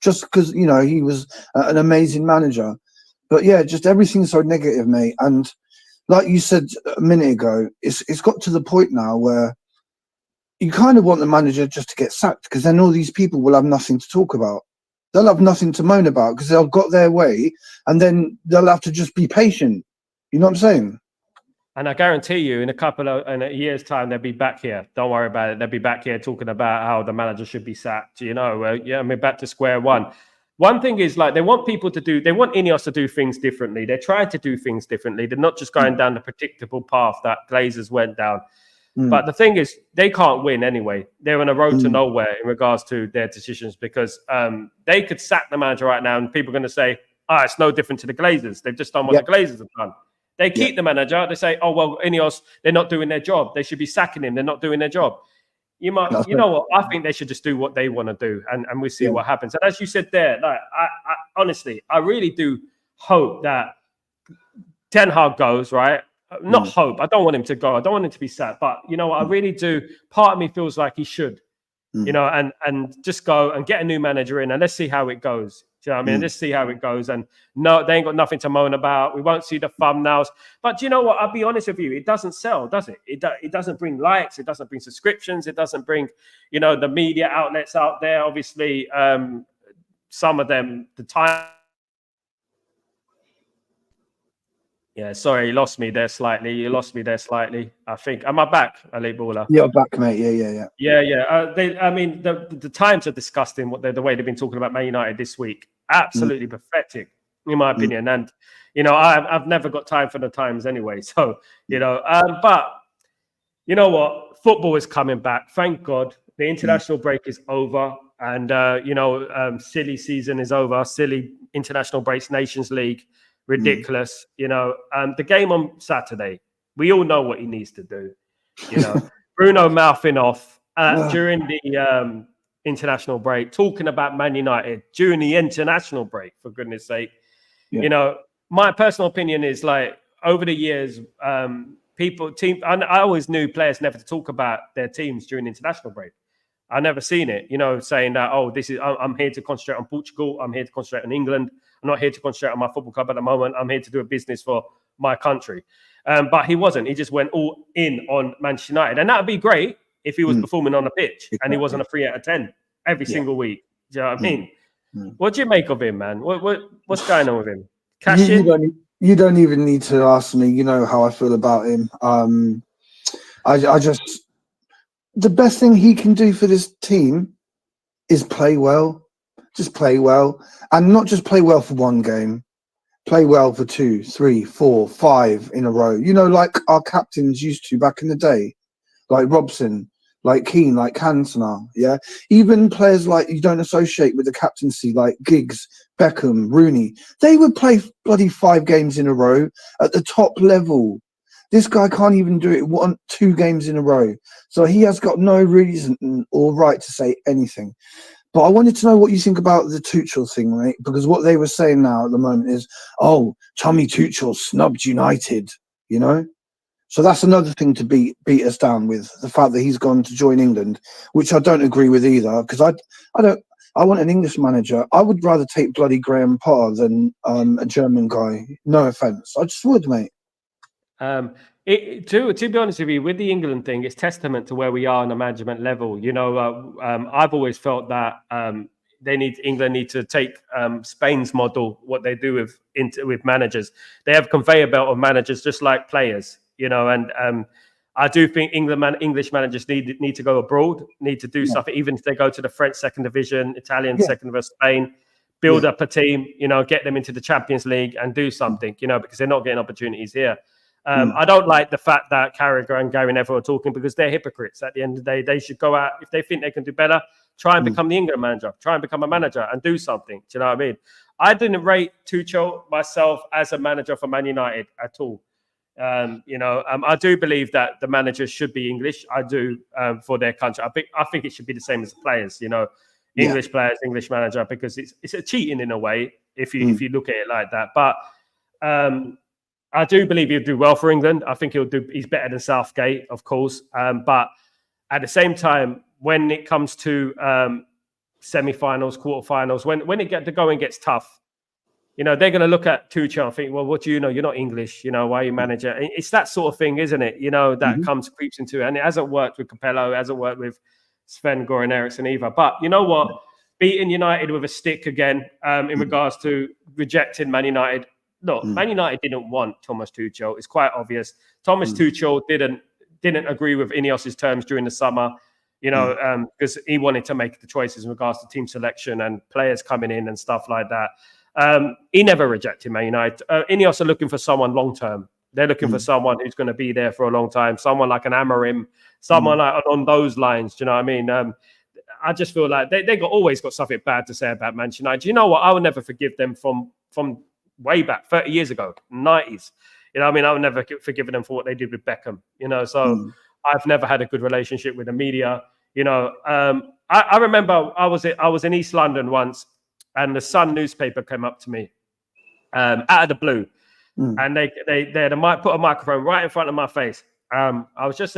Just because, you know, he was an amazing manager. But yeah, just everything's so negative, mate. And like you said a minute ago, it's got to the point now where you kind of want the manager just to get sacked, because then all these people will have nothing to talk about. They'll have nothing to moan about because they'll got their way, and then they'll have to just be patient. You know what I'm saying? And I guarantee you, in a year's time, they'll be back here. Don't worry about it. They'll be back here talking about how the manager should be sacked. You know, back to square one. One thing is, like, they want Ineos to do things differently. They're trying to do things differently. They're not just going down the predictable path that Glazers went down. But the thing is, they can't win anyway. They're on a road to nowhere in regards to their decisions, because they could sack the manager right now, and people are going to say, it's no different to the Glazers. They've just done what the Glazers have done. They keep the manager. They say, oh, well, Ineos, they're not doing their job. They should be sacking him. They're not doing their job. You know what? I think they should just do what they want to do, and we see what happens. And as you said there, like, I honestly, I really do hope that Ten Hag goes, right? Not hope. I don't want him to go. I don't want him to be sacked. But, you know, I really do. Part of me feels like he should, you know, and just go and get a new manager in, and let's see how it goes. Do you know what I mean? Let's see how it goes. And no, they ain't got nothing to moan about. We won't see the thumbnails. But do you know what? I'll be honest with you. It doesn't sell, does it? It doesn't bring likes. It doesn't bring subscriptions. It doesn't bring, you know, the media outlets out there. Obviously, some of them, the time. Yeah, sorry, you lost me there slightly. I think. Am I back, Ali Baller? You're back, mate. Yeah. I mean, the Times are disgusting. The way they've been talking about Man United this week. Absolutely pathetic, in my opinion. And, you know, I've never got time for the Times anyway. So, you know, but you know what? Football is coming back. Thank God. The international break is over. And, you know, silly season is over. Silly international breaks, Nations League. Ridiculous. You know, the game on Saturday, we all know what he needs to do. You know, Bruno mouthing off during the international break, talking about Man United during the international break, for goodness sake. You know, my personal opinion is, like, over the years, I always knew players never to talk about their teams during the international break. I never seen it, you know, saying that, I'm here to concentrate on Portugal. I'm here to concentrate on England. I'm not here to concentrate on my football club at the moment. I'm here to do a business for my country. But he wasn't. He just went all in on Manchester United. And that would be great if he was performing on the pitch and he wasn't a 3 out of 10 every single week. Do you know what I mean? What do you make of him, man? What's going on with him? Cash in? You don't even need to ask me. You know how I feel about him. I just... The best thing he can do for this team is play well. Just play well. And not just play well for one game. Play well for 2, 3, 4, 5 in a row. You know, like our captains used to back in the day. Like Robson. like Keane, like Cantona, yeah? Even players like you don't associate with the captaincy, like Giggs, Beckham, Rooney, they would play bloody 5 games in a row at the top level. This guy can't even do it 2 games in a row. So he has got no reason or right to say anything. But I wanted to know what you think about the Tuchel thing, mate, because what they were saying now at the moment is, oh, Tommy Tuchel snubbed United, you know? So that's another thing to beat us down with, the fact that he's gone to join England, which I don't agree with either, because I want an English manager. I would rather take bloody Graham Potter than a German guy. No offence. I just would, mate. To be honest with you, with the England thing, it's testament to where we are on a management level. You know, I've always felt that England need to take Spain's model, what they do with managers. They have a conveyor belt of managers, just like players. You know, and I do think English managers need to go abroad, need to do something, even if they go to the French second division, Italian second division, Spain, build up a team, you know, get them into the Champions League and do something, you know, because they're not getting opportunities here. I don't like the fact that Carragher and Gary Neville are talking, because they're hypocrites. At the end of the day, they should go out, if they think they can do better, try and become the England manager, try and become a manager and do something. Do you know what I mean? I didn't rate Tuchel myself as a manager for Man United at all. I do believe that the managers should be English. I do, for their country. I think it should be the same as the players. You know, English players, English manager, because it's a cheating in a way if you look at it like that. But I do believe he'll do well for England. I think he's better than Southgate, of course. But at the same time, when it comes to semi-finals, quarterfinals, when the going gets tough, you know, they're going to look at Tuchel and think, well, what do you know? You're not English. You know, why are you manager? It's that sort of thing, isn't it? You know, that creeps into it. And it hasn't worked with Capello. It hasn't worked with Sven-Goran Eriksson either. But you know what? Beating United with a stick again in regards to rejecting Man United. Look, Man United didn't want Thomas Tuchel. It's quite obvious. Thomas Tuchel didn't agree with Ineos' terms during the summer, you know, because he wanted to make the choices in regards to team selection and players coming in and stuff like that. He never rejected Man United. Ineos are looking for someone long term. They're looking for someone who's going to be there for a long time. Someone like an Amorim, someone like on those lines. Do you know what I mean? I just feel like they always got something bad to say about Manchester United. Do you know what? I will never forgive them from way back 30 years ago, 90s. You know, I mean, I would never forgive them for what they did with Beckham. You know, so I've never had a good relationship with the media. You know, I remember I was in East London once, and the Sun newspaper came up to me out of the blue, and they put a microphone right in front of my face. I was just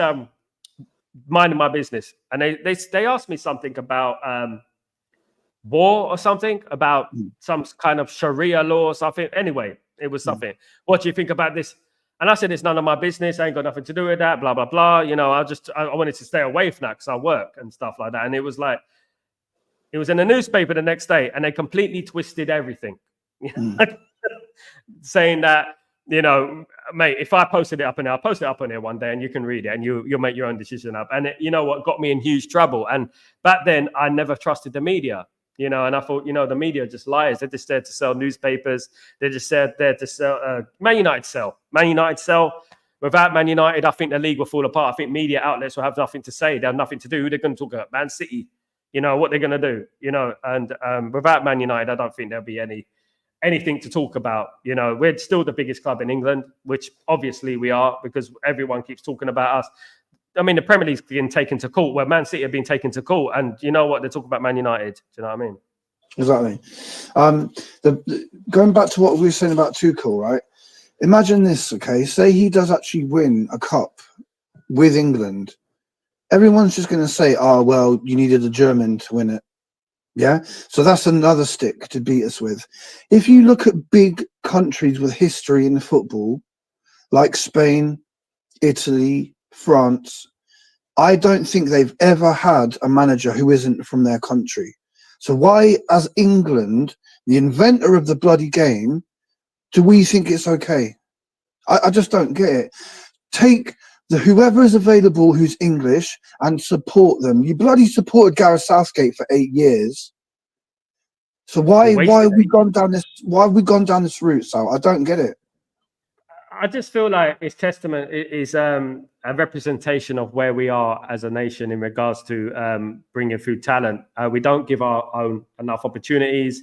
minding my business, and they asked me something about war or something, about some kind of Sharia law or something. Anyway, it was something. What do you think about this? And I said, it's none of my business. I ain't got nothing to do with that. Blah blah blah. You know, I wanted to stay away from that because I work and stuff like that. And it was like, it was in the newspaper the next day, and they completely twisted everything, saying that, you know, mate, if I posted it up in there, I'll post it up on there one day, and you can read it, and you'll make your own decision up. And you know what got me in huge trouble? And back then, I never trusted the media, you know, and I thought, you know, the media are just liars. They're just there to sell newspapers. They're just there to sell. Man United sell. Man United sell. Without Man United, I think the league will fall apart. I think media outlets will have nothing to say. They have nothing to do. Who they're going to talk about? Man City. You know, what they're going to do, you know, and without Man United, I don't think there'll be anything to talk about. You know, we're still the biggest club in England, which obviously we are, because everyone keeps talking about us. I mean, the Premier League's been taken to court, where Man City have been taken to court, and you know what? They're talking about Man United. Do you know what I mean? Exactly. Going back to what we were saying about Tuchel, right? Imagine this, okay? Say he does actually win a cup with England. Everyone's just going to say, oh, well, you needed a German to win it. Yeah? So that's another stick to beat us with. If you look at big countries with history in football, like Spain, Italy, France, I don't think they've ever had a manager who isn't from their country. So why, as England, the inventor of the bloody game, do we think it's okay? I just don't get it. Take whoever is available who's English and support them. You bloody supported Gareth Southgate for 8 years. So why have we gone down this route, Sal? I don't get it. I just feel like it's testament is a representation of where we are as a nation in regards to bringing through talent. We don't give our own enough opportunities.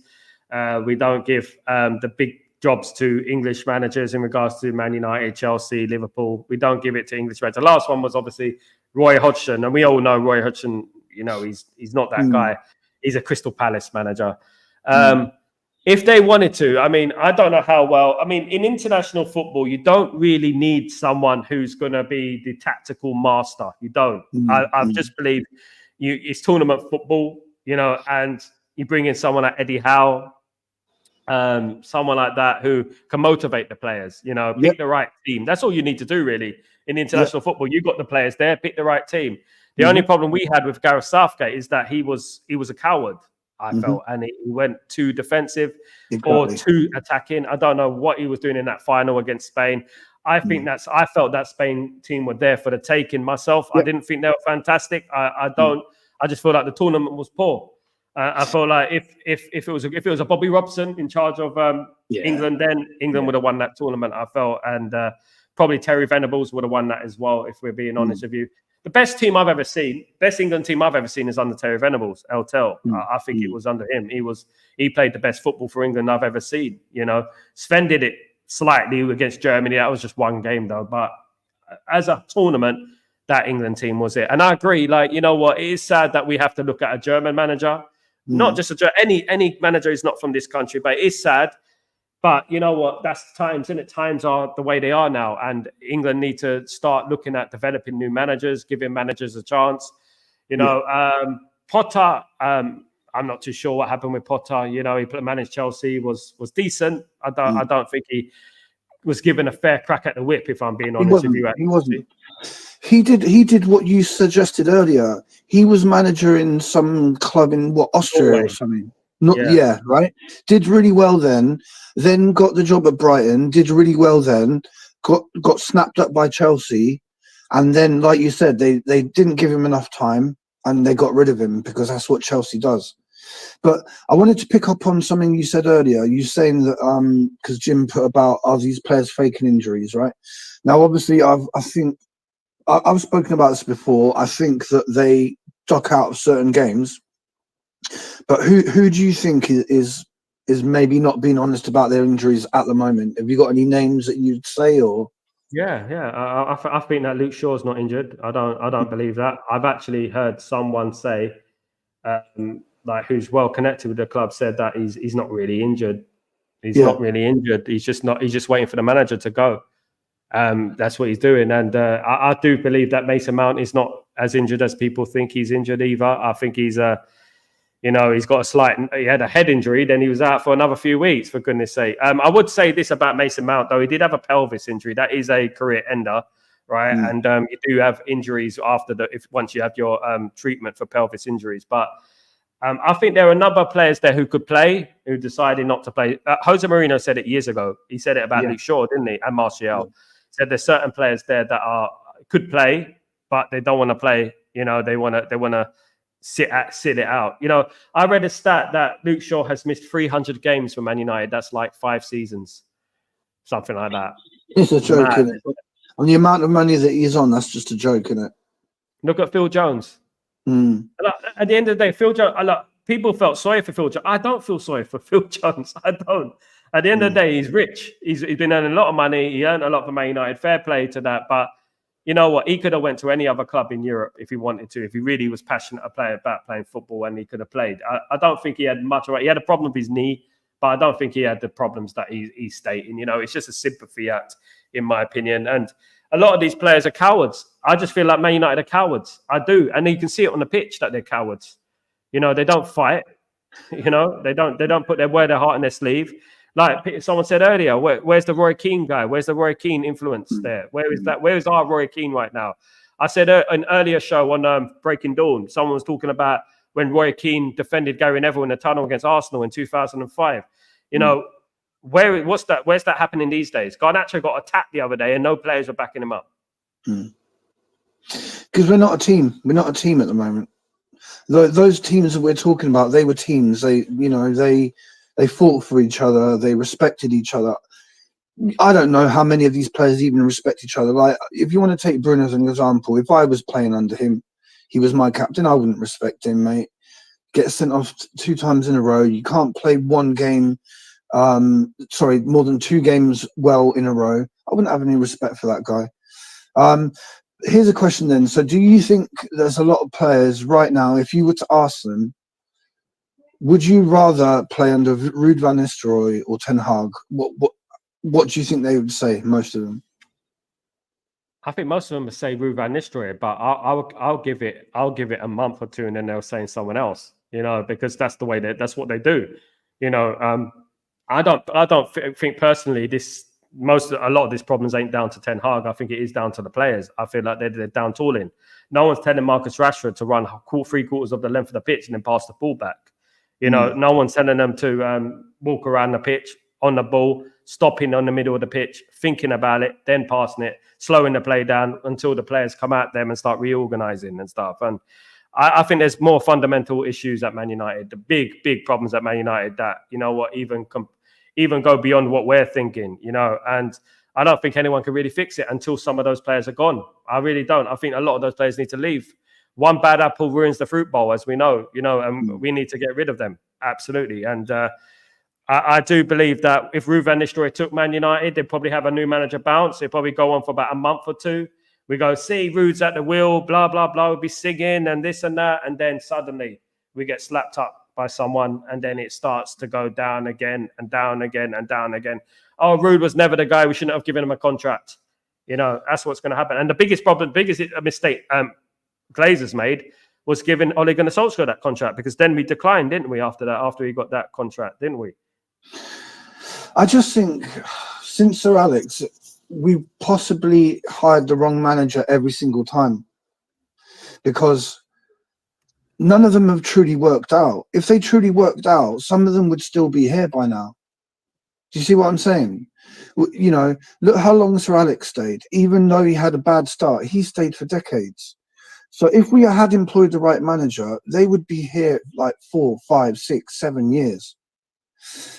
We don't give the big jobs to English managers in regards to Man United, Chelsea, Liverpool. We don't give it to English managers. The last one was obviously Roy Hodgson, and we all know Roy Hodgson. You know, he's not that guy. He's a Crystal Palace manager. If they wanted to, I mean, I don't know how well. I mean, in international football, you don't really need someone who's going to be the tactical master. You don't. I just believe it's tournament football, you know, and you bring in someone like Eddie Howe, someone like that who can motivate the players, you know, pick the right team. That's all you need to do, really. In international football, you've got the players there, pick the right team. The only problem we had with Gareth Southgate is that he was a coward. I felt, and he went too defensive or too attacking. I don't know what he was doing in that final against Spain. I felt that Spain team were there for the taking myself. I didn't think they were fantastic. I just feel like the tournament was poor. I feel like if it was a Bobby Robson in charge of England, then England would have won that tournament. I felt, and probably Terry Venables would have won that as well. If we're being honest with you. The best team I've ever seen, best England team I've ever seen is under Terry Venables, El Tel. I think it was under him. He played the best football for England I've ever seen. You know, Sven did it slightly against Germany. That was just one game though. But as a tournament, that England team was it. And I agree. Like, you know what? It is sad that we have to look at a German manager, not just any manager is not from this country, but it is sad. But you know what? That's times, isn't it? Times are the way they are now. And England need to start looking at developing new managers, giving managers a chance. You know, Potter, I'm not too sure what happened with Potter. You know, he managed Chelsea, was decent. I don't think he was given a fair crack at the whip, if I'm being honest with you. He wasn't. He did what you suggested earlier. He was manager in some club in Austria or something. Right. Did really well then got the job at Brighton, did really well then, got snapped up by Chelsea, and then, like you said, they didn't give him enough time and they got rid of him because that's what Chelsea does. But I wanted to pick up on something you said earlier. You saying that because Jim put about are these players faking injuries, right? Now, obviously, I've spoken about this before. I think that they duck out of certain games. But who do you think is maybe not being honest about their injuries at the moment? Have you got any names that you'd say, or? I think that Luke Shaw's not injured. I don't believe that. I've actually heard someone say, like who's well connected with the club, said that he's not really injured. He's not really injured. He's just waiting for the manager to go. That's what he's doing, and I do believe that Mason Mount is not as injured as people think he's injured either. I think he's he's got he had a head injury, then he was out for another few weeks, for goodness sake. I would say this about Mason Mount, though. He did have a pelvis injury. That is a career ender, right? And you do have injuries after once you have your treatment for pelvis injuries. But I think there are a number of players there who could play, who decided not to play. Jose Mourinho said it years ago. He said it about Luke Shaw, didn't he? And Martial. Said there's certain players there that could play, but they don't want to play. You know, they want to sit it out. You know, I read a stat that Luke Shaw has missed 300 games for Man United. That's like 5 seasons, something like that. It's a joke, isn't it? On the amount of money that he's on, that's just a joke, isn't it? Look at Phil Jones. At the end of the day, Phil Jones. People felt sorry for Phil Jones. I don't feel sorry for Phil Jones. I don't. At the end of the day, he's rich. He's been earning a lot of money. He earned a lot for Man United. Fair play to that. But you know what? He could have went to any other club in Europe if he wanted to. If he really was passionate about playing football, and he could have played. I don't think he had much of it. He had a problem with his knee, but I don't think he had the problems that he's stating. You know, it's just a sympathy act, in my opinion. And a lot of these players are cowards. I just feel like Man United are cowards. I do, and you can see it on the pitch that they're cowards. You know, they don't fight. You know, they don't wear their heart in their sleeve. Like someone said earlier, where's the Roy Keane guy? Where's the Roy Keane influence there? Where is that? Where is our Roy Keane right now? I said an earlier show on Breaking Dawn, someone was talking about when Roy Keane defended Gary Neville in the tunnel against Arsenal in 2005. You know, where's that happening these days? Garnacho got attacked the other day and no players were backing him up. Because we're not a team. We're not a team at the moment. Those teams that we're talking about, they were teams. They fought for each other. They respected each other. I don't know how many of these players even respect each other. Like, if you want to take Bruno as an example, if I was playing under him, he was my captain, I wouldn't respect him, mate. Get sent off 2 times in a row. You can't play one game, more than 2 games well in a row. I wouldn't have any respect for that guy. Here's a question then. So do you think there's a lot of players right now, if you were to ask them, would you rather play under Ruud van Nistelrooy or Ten Hag? What do you think they would say, most of them? I think most of them would say Ruud van Nistelrooy, but I'll give it a month or 2, and then they'll say someone else. Because that's the way that's what they do. I don't think personally a lot of these problems ain't down to Ten Hag. I think it is down to the players. I feel like they're down tooling. No one's telling Marcus Rashford to run 3/4 of the length of the pitch and then pass the ball back. No one's telling them to walk around the pitch on the ball, stopping on the middle of the pitch, thinking about it, then passing it, slowing the play down until the players come at them and start reorganizing and stuff. And I think there's more fundamental issues at Man United, the big problems at Man United that, even go beyond what we're thinking, and I don't think anyone can really fix it until some of those players are gone. I really don't. I think a lot of those players need to leave. One bad apple ruins the fruit bowl, as we know, and we need to get rid of them. Absolutely. And I do believe that if Ruud van Nistelrooy took Man United, they'd probably have a new manager bounce. They'd probably go on for about a month or 2. We go, see, Ruud's at the wheel, blah, blah, blah. We'll be singing and this and that. And then suddenly we get slapped up by someone. And then it starts to go down again and down again and down again. Oh, Ruud was never the guy. We shouldn't have given him a contract. That's what's going to happen. And the biggest mistake Glazers made was giving Ole Gunnar Solskjaer that contract, because then we declined, didn't we, after that, after he got that contract, didn't we? I just think since Sir Alex, we possibly hired the wrong manager every single time, because none of them have truly worked out. If they truly worked out, some of them would still be here by now. Do you see what I'm saying? Look how long Sir Alex stayed. Even though he had a bad start, he stayed for decades. So if we had employed the right manager, they would be here like 4, 5, 6, 7 years.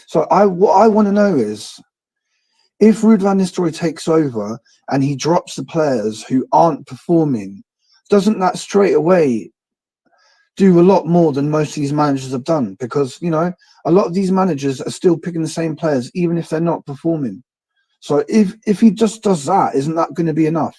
So what I want to know is, if Ruud van Nistelrooy takes over and he drops the players who aren't performing, doesn't that straight away do a lot more than most of these managers have done? Because, a lot of these managers are still picking the same players, even if they're not performing. So if he just does that, isn't that going to be enough?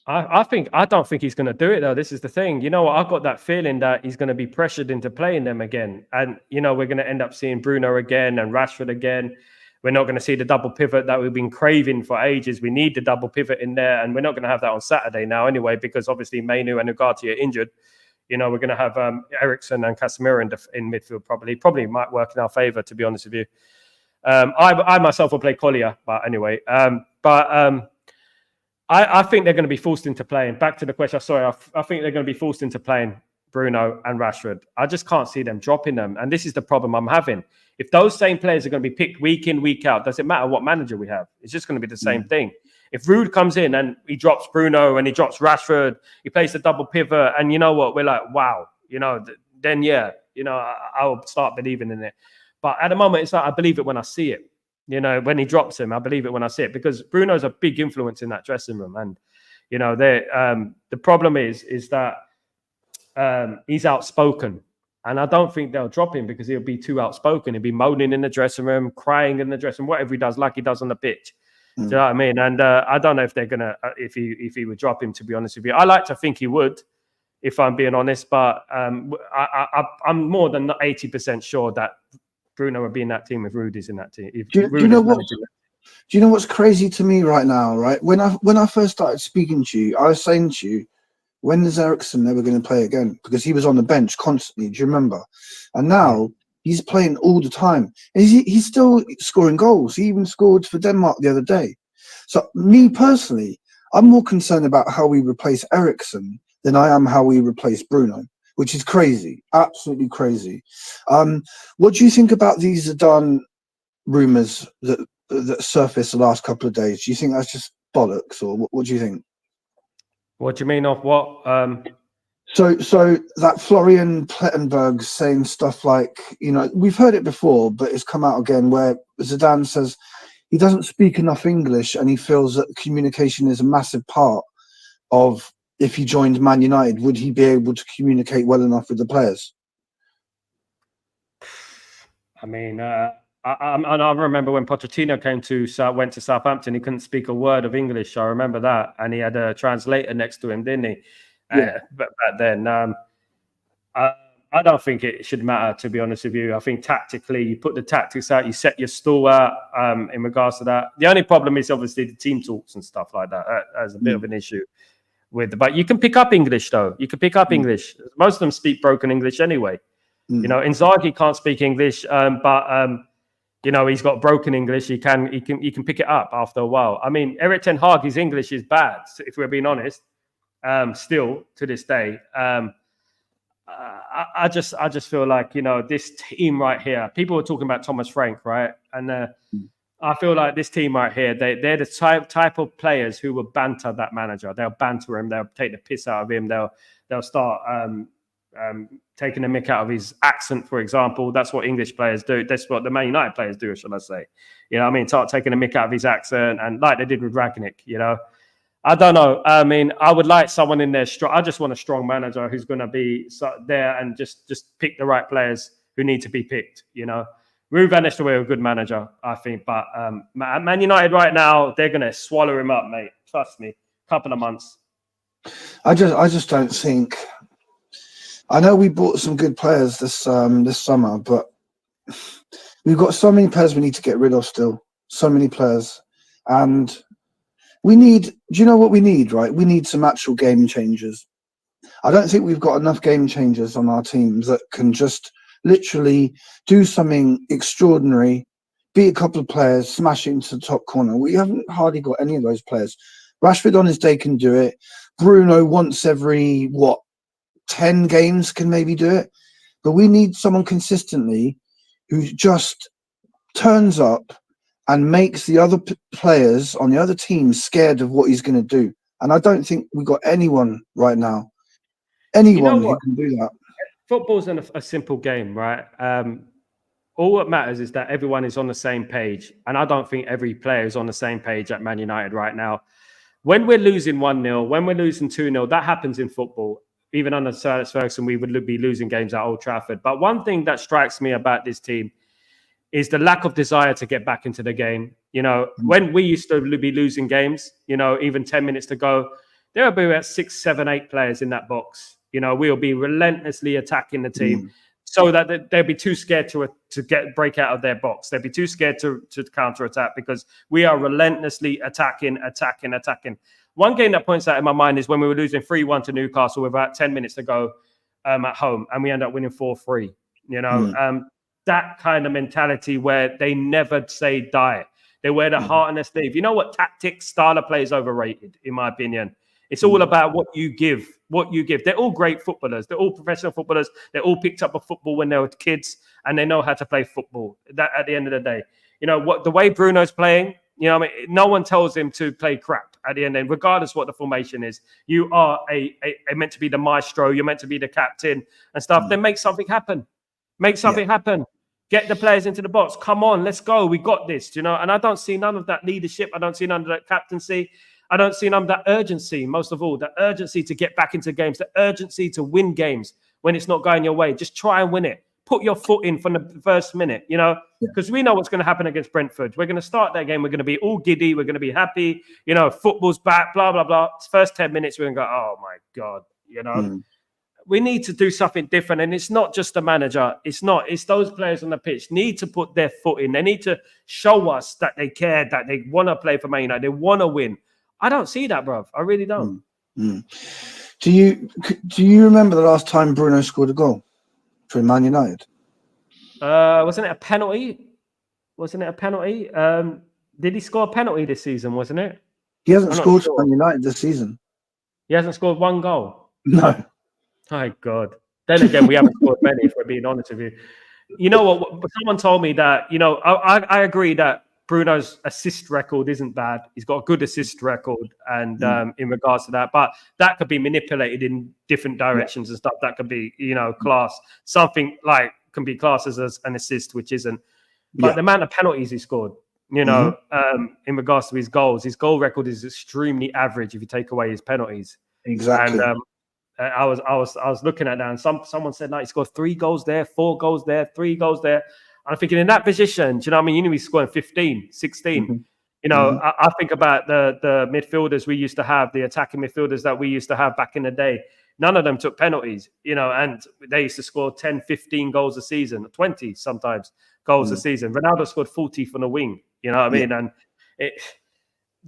I don't think he's going to do it, though. This is the thing. I've got that feeling that he's going to be pressured into playing them again. And, we're going to end up seeing Bruno again and Rashford again. We're not going to see the double pivot that we've been craving for ages. We need the double pivot in there. And we're not going to have that on Saturday now anyway, because obviously Mainu and Ugarte are injured. We're going to have Eriksen and Casemiro in midfield probably. Probably might work in our favour, to be honest with you. I myself will play Collier, but anyway. I think they're going to be forced into playing. Back to the question, I think they're going to be forced into playing Bruno and Rashford. I just can't see them dropping them. And this is the problem I'm having. If those same players are going to be picked week in, week out, doesn't matter what manager we have. It's just going to be the same thing. If Ruud comes in and he drops Bruno and he drops Rashford, he plays the double pivot, and you know what? We're like, wow. Then I'll start believing in it. But at the moment, it's like I believe it when I see it. When he drops him, I believe it when I see it, because Bruno's a big influence in that dressing room. And, the problem is that he's outspoken. And I don't think they'll drop him because he'll be too outspoken. He'll be moaning in the dressing room, crying in the dressing room, whatever he does, like he does on the pitch. Do you know what I mean? And I don't know if they're going to, if he would drop him, to be honest with you. I like to think he would, if I'm being honest. But I'm more than 80% sure that Bruno would be in that team if Ruud is in that team. Do you know what's crazy to me right now, right? When I first started speaking to you, I was saying to you, when is Eriksen never going to play again? Because he was on the bench constantly. Do you remember? And now he's playing all the time. And he's still scoring goals. He even scored for Denmark the other day. So me personally, I'm more concerned about how we replace Eriksen than I am how we replace Bruno, which is crazy. Absolutely crazy. What do you think about these Zidane rumours that surfaced the last couple of days? Do you think that's just bollocks, or what do you think? What do you mean of what? So that Florian Plettenberg saying stuff like, we've heard it before, but it's come out again, where Zidane says he doesn't speak enough English, and he feels that communication is a massive part of, if he joined Man United, would he be able to communicate well enough with the players? I mean, I remember when Pochettino went to Southampton, he couldn't speak a word of English. I remember that, and he had a translator next to him, didn't he? Yeah. But back then, I don't think it should matter, to be honest with you. I think tactically, you put the tactics out, you set your stall out in regards to that. The only problem is obviously the team talks and stuff like that. That's a bit of an issue with. But you can pick up English, though. You can pick up English. Most of them speak broken English anyway. You know, Inzaghi can't speak English, but you know, he's got broken English. He can pick it up after a while. I mean, Eric Ten Hag, his English is bad, if we're being honest. Still to this day. I just feel like, you know, this team right here, people were talking about Thomas Frank, right? And I feel like this team right here, they're the type of players who will banter that manager. They'll banter him. They'll take the piss out of him. They'll start taking the mick out of his accent, for example. That's what English players do. That's what the Man United players do, shall I say. You know what I mean? Start taking the mick out of his accent, and like they did with Ragnick, you know. I don't know. I mean, I would like someone in there. I just want a strong manager who's going to be there and just pick the right players who need to be picked. You know, Ruud van Nistelrooy a good manager, I think, but Man United right now, they're going to swallow him up, mate. Trust me. Couple of months. I just don't think. I know we bought some good players this summer, but we've got so many players we need to get rid of still. So many players, and we need. Do you know what we need? Right, we need some actual game changers. I don't think we've got enough game changers on our teams that can just literally do something extraordinary, beat a couple of players, smash it into the top corner. We haven't hardly got any of those players. Rashford on his day can do it. Bruno once every 10 games can maybe do it, but we need someone consistently who just turns up and makes the other players on the other team scared of what he's going to do. And I don't think we've got anyone right now, anyone who can do that. Football's a simple game, right? All that matters is that everyone is on the same page. And I don't think every player is on the same page at Man United right now. When we're losing 1-0, when we're losing 2-0, that happens in football. Even under Sir Alex Ferguson, we would be losing games at Old Trafford. But one thing that strikes me about this team is the lack of desire to get back into the game. You know, when we used to be losing games, you know, even 10 minutes to go, there would be about 6, 7, 8 players in that box. You know, we'll be relentlessly attacking the team so that they'll be too scared to break out of their box. They'll be too scared to counter-attack because we are relentlessly attacking. One game that points out in my mind is when we were losing 3-1 to Newcastle with about 10 minutes to go at home, and we end up winning 4-3. You know, that kind of mentality where they never say die. They wear the heart on their sleeve. You know what? Tactics, style of play is overrated, in my opinion. It's all about what you give. They're all great footballers. They're all professional footballers. They all picked up a football when they were kids, and they know how to play football. That at the end of the day, you know the way Bruno's playing. You know, I mean, no one tells him to play crap at the end. And regardless what the formation is, you are a meant to be the maestro. You're meant to be the captain and stuff. Then make something happen. Happen. Get the players into the box. Come on, let's go. We got this. You know, and I don't see none of that leadership. I don't see none of that captaincy. I don't see none of that urgency. Most of all, the urgency to get back into games, the urgency to win games when it's not going your way. Just try and win it. Put your foot in from the first minute, you know, because we know what's going to happen against Brentford. We're going to start that game. We're going to be all giddy. We're going to be happy. You know, football's back, blah, blah, blah. First 10 minutes, we're going to go, oh, my God, you know. We need to do something different. And it's not just the manager. It's those players on the pitch need to put their foot in. They need to show us that they care, that they want to play for Man United. They want to win. I don't see that, bruv. I really don't. Do you remember the last time Bruno scored a goal for Man United? Wasn't it a penalty? Did he score a penalty this season? Wasn't it? He hasn't scored for Man United this season. He hasn't scored one goal. No. My God. Then again, we haven't scored many. If we're being honest with you, you know what? Someone told me that. You know, I agree that Bruno's assist record isn't bad. He's got a good assist record, and in regards to that, but that could be manipulated in different directions and stuff. That could be, you know, class something like can be classed as an assist, which isn't. But the amount of penalties he scored, You know, in regards to his goals. His goal record is extremely average if you take away his penalties. Exactly. And I was looking at that, and someone said, like, he scored 3 goals there, 4 goals there, 3 goals there. I'm thinking, in that position, do you know what I mean? You know, he's scoring 15, 16. You know, I think about the midfielders we used to have, the attacking midfielders that we used to have back in the day. None of them took penalties, you know, and they used to score 10, 15 goals a season, 20 sometimes goals a season. Ronaldo scored 40 from the wing, you know what I mean? And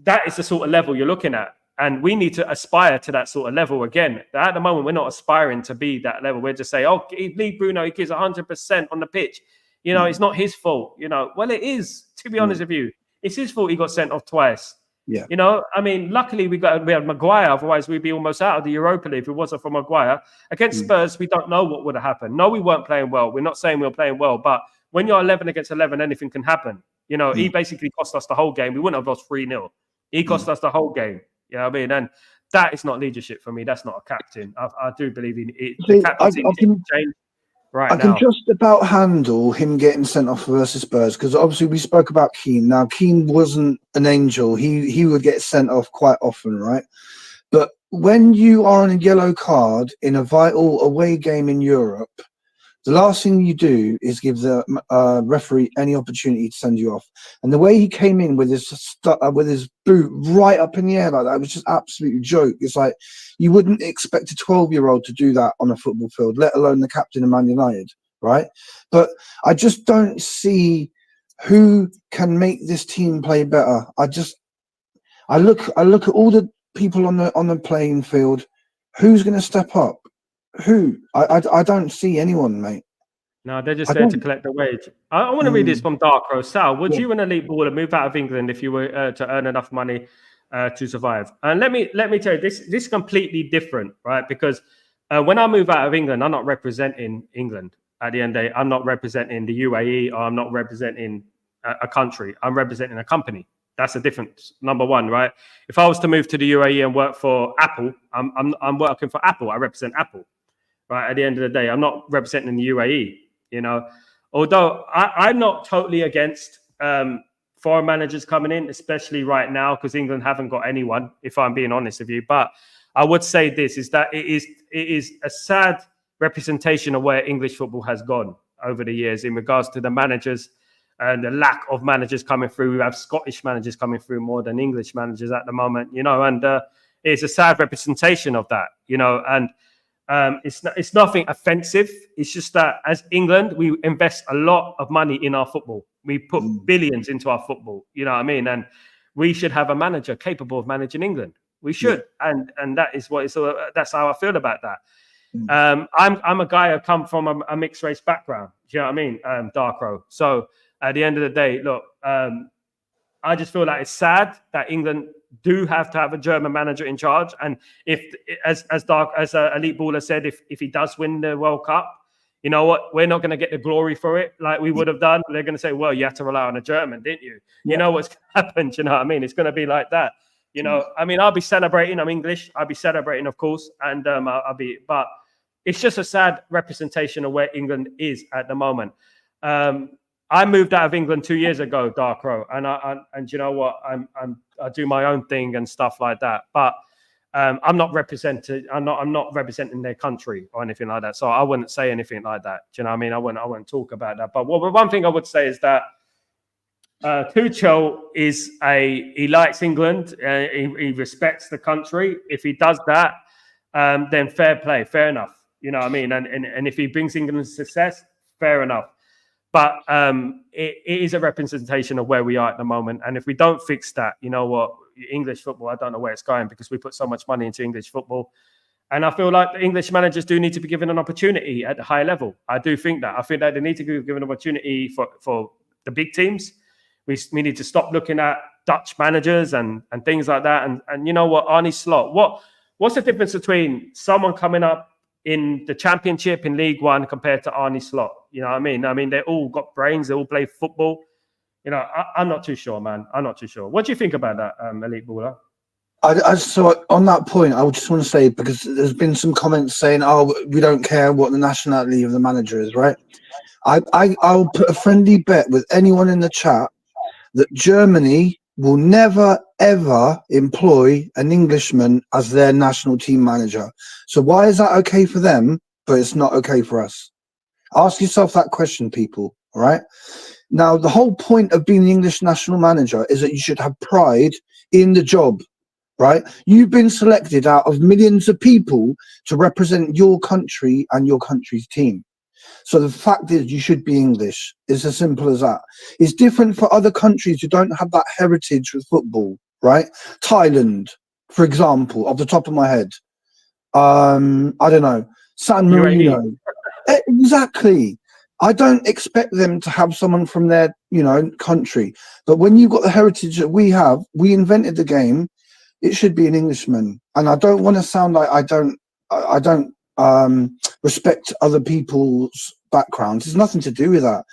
that is the sort of level you're looking at. And we need to aspire to that sort of level again. At the moment, we're not aspiring to be that level. We're just saying, oh, leave Bruno, he gives 100% on the pitch. You know, it's not his fault, you know. Well, it is, to be honest with you. It's his fault he got sent off twice. Yeah. You know, I mean, luckily we had Maguire, otherwise we'd be almost out of the Europa League if it wasn't for Maguire. Against Spurs, we don't know what would have happened. No, we weren't playing well. We're not saying we were playing well, but when you're 11 against 11, anything can happen. You know, he basically cost us the whole game. We wouldn't have lost 3-0. He cost us the whole game. You know what I mean? And that is not leadership for me. That's not a captain. I do believe in it. The captaincy needs to change right now. I can just about handle him getting sent off versus Spurs, because obviously we spoke about Keane. Now, Keane wasn't an angel. He would get sent off quite often, right? But when you are on a yellow card in a vital away game in Europe, the last thing you do is give the referee any opportunity to send you off. And the way he came in with his boot right up in the air like that was just absolute joke. It's like you wouldn't expect a 12-year-old to do that on a football field, let alone the captain of Man United, right? But I just don't see who can make this team play better. I look at all the people on the playing field. Who's going to step up? Who? I don't see anyone, mate. No, they're just there to collect the wage. I want to read this from Dark Rose. Sal, would you, an elite baller, move out of England if you were to earn enough money to survive? And let me tell you, this is completely different, right? Because when I move out of England, I'm not representing England. At the end of the day, I'm not representing the UAE, or I'm not representing a country. I'm representing a company. That's the difference. Number one, right? If I was to move to the UAE and work for Apple, I'm working for Apple. I represent Apple. Right, at the end of the day, I'm not representing the UAE, you know. Although I'm not totally against foreign managers coming in, especially right now, because England haven't got anyone, if I'm being honest with you. But I would say this, is that it is a sad representation of where English football has gone over the years in regards to the managers and the lack of managers coming through. We have Scottish managers coming through more than English managers at the moment, you know, and it's a sad representation of that, you know, and it's nothing offensive. It's just that as England, we invest a lot of money in our football. We put billions into our football. You know what I mean? And we should have a manager capable of managing England. We should, and that is what it's. That's how I feel about that. I'm a guy who come from a mixed race background. Do you know what I mean? Dark Row. So at the end of the day, look, I just feel like it's sad that England do have to have a German manager in charge. And if, as Elite Baller said, if he does win the World Cup, you know what? We're not going to get the glory for it like we would have done. They're going to say, well, you had to rely on a German, didn't you? You know what's happened. You know what I mean? It's going to be like that. You know, I mean, I'll be celebrating. I'm English. I'll be celebrating, of course. And but it's just a sad representation of where England is at the moment. I moved out of England 2 years ago, Dark Row, and you know what? I do my own thing and stuff like that. But I'm not representing their country or anything like that. So I wouldn't say anything like that. Do you know what I mean? I wouldn't talk about that. But one thing I would say is that Tuchel he likes England. He respects the country. If he does that, then fair play, fair enough. You know what I mean? And if he brings England success, fair enough. But it is a representation of where we are at the moment. And if we don't fix that, you know what? English football, I don't know where it's going, because we put so much money into English football. And I feel like the English managers do need to be given an opportunity at the high level. I do think that. I think that they need to be given an opportunity for the big teams. We need to stop looking at Dutch managers and things like that. And you know what? Arne Slot, what's the difference between someone coming up in the Championship in League One compared to Arne Slot? You know what I mean? I mean, they all got brains. They all play football. You know, I'm not too sure, man. I'm not too sure. What do you think about that, Elite Baller? So on that point, I would just want to say, because there's been some comments saying, "Oh, we don't care what the nationality of the manager is," right? I'll put a friendly bet with anyone in the chat that Germany will never, ever employ an Englishman as their national team manager. So why is that okay for them, but it's not okay for us? Ask yourself that question, people, all right? Now, the whole point of being the English national manager is that you should have pride in the job, right? You've been selected out of millions of people to represent your country and your country's team. So the fact is you should be English. It's as simple as that. It's different for other countries who don't have that heritage with football, right? Thailand, for example, off the top of my head. I don't know, San Marino. Exactly. I don't expect them to have someone from their, country. But when you've got the heritage that we have, we invented the game, it should be an Englishman. And I don't want to sound like I don't respect other people's backgrounds. It's nothing to do with that.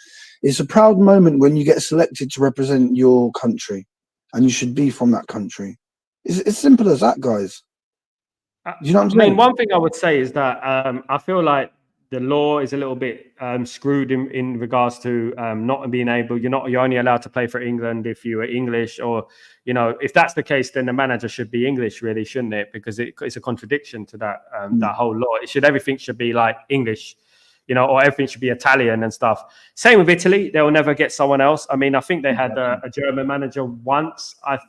It's a proud moment when you get selected to represent your country, and you should be from that country. It's simple as that, guys. You know what I'm saying? I mean, one thing I would say is that I feel like the law is a little bit screwed in regards to not being able. You're only allowed to play for England if you are English, or if that's the case, then the manager should be English, really, shouldn't it? Because it's a contradiction to that that whole law. Everything should be like English, or everything should be Italian and stuff. Same with Italy; they will never get someone else. I mean, I think they had a German manager once. I'm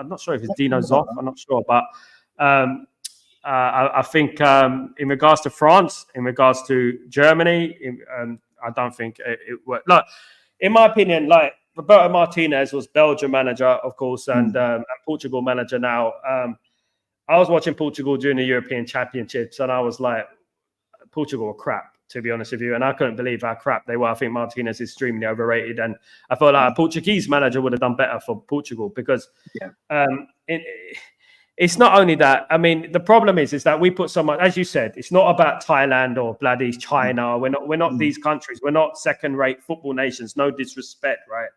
not sure if it's Dino Zoff. I'm not sure, but. I think in regards to France, in regards to Germany, I don't think it worked. Look, in my opinion, like Roberto Martinez was Belgium manager, of course, and Portugal manager now. I was watching Portugal during the European Championships, and I was like, Portugal are crap, to be honest with you. And I couldn't believe how crap they were. I think Martinez is extremely overrated, and I felt like a Portuguese manager would have done better for Portugal because it's not only that. I mean, the problem is that we put so much, as you said, it's not about Thailand or bloody China. We're not these countries. We're not second-rate football nations. No disrespect, right?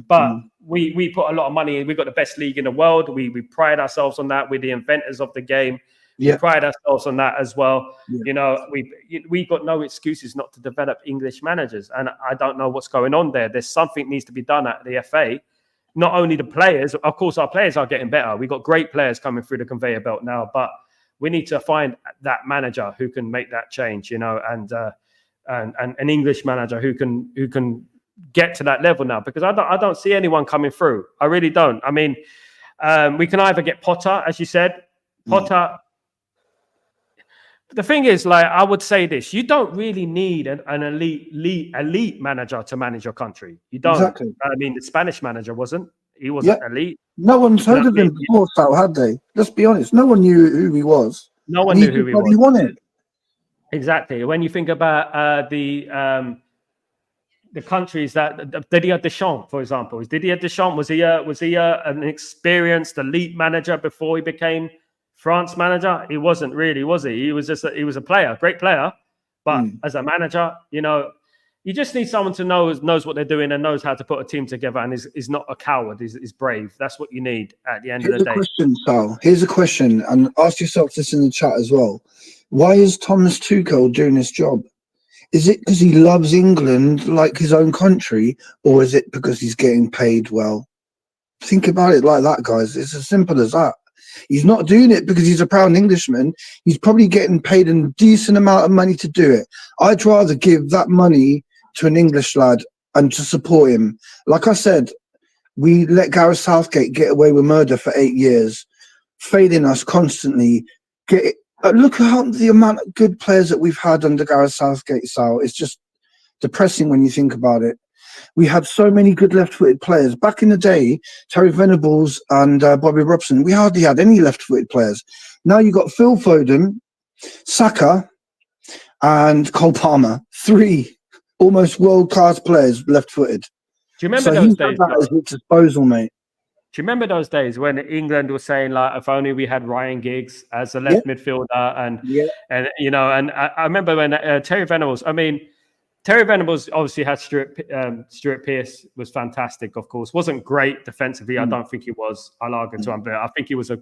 But we put a lot of money in. We've got the best league in the world. We pride ourselves on that. We're the inventors of the game. We pride ourselves on that as well. We got no excuses not to develop English managers, and I don't know what's going on there. There's something needs to be done at the FA. Not only the players, of course, our players are getting better. We've got great players coming through the conveyor belt now, but we need to find that manager who can make that change, and an English manager who can get to that level now, because I don't see anyone coming through. I really don't. I mean, we can either get Potter, as you said, Potter. The thing is, like, I would say this: you don't really need an elite manager to manage your country. You don't. Exactly. I mean, the Spanish manager wasn't. He wasn't elite. No one's heard of him before, Sal, had they? Let's be honest. No one knew who he was. No one knew who he was. He wanted. Exactly. When you think about the countries that Didier Deschamps, for example, Didier Deschamps was he an experienced elite manager before he became France manager? He wasn't really, was he? He was a player, great player, but as a manager, you just need someone to knows what they're doing and knows how to put a team together, and is not a coward, is brave. That's what you need at the end of the day. Question, Sal. Here's a question, and ask yourself this in the chat as well. Why is Thomas Tuchel doing this job? Is it because he loves England like his own country, or is it because he's getting paid well? Think about it like that, guys. It's as simple as that. He's not doing it because he's a proud Englishman. He's probably getting paid a decent amount of money to do it. I'd rather give that money to an English lad and to support him. Like I said, we let Gareth Southgate get away with murder for 8 years, failing us constantly. Look at the amount of good players that we've had under Gareth Southgate, Sal. It's just depressing when you think about it. We had so many good left-footed players. Back in the day, Terry Venables and Bobby Robson, we hardly had any left-footed players. Now you've got Phil Foden, Saka, and Cole Palmer. 3 almost world-class players left-footed. Do you remember those days? That at his disposal, mate. Do you remember those days when England was saying, like, if only we had Ryan Giggs as a left midfielder, and I remember when Terry Venables. I mean, Terry Venables obviously had Stuart Pearce was fantastic. Of course, wasn't great defensively. I don't think he was. I'll argue to him, but I think he was a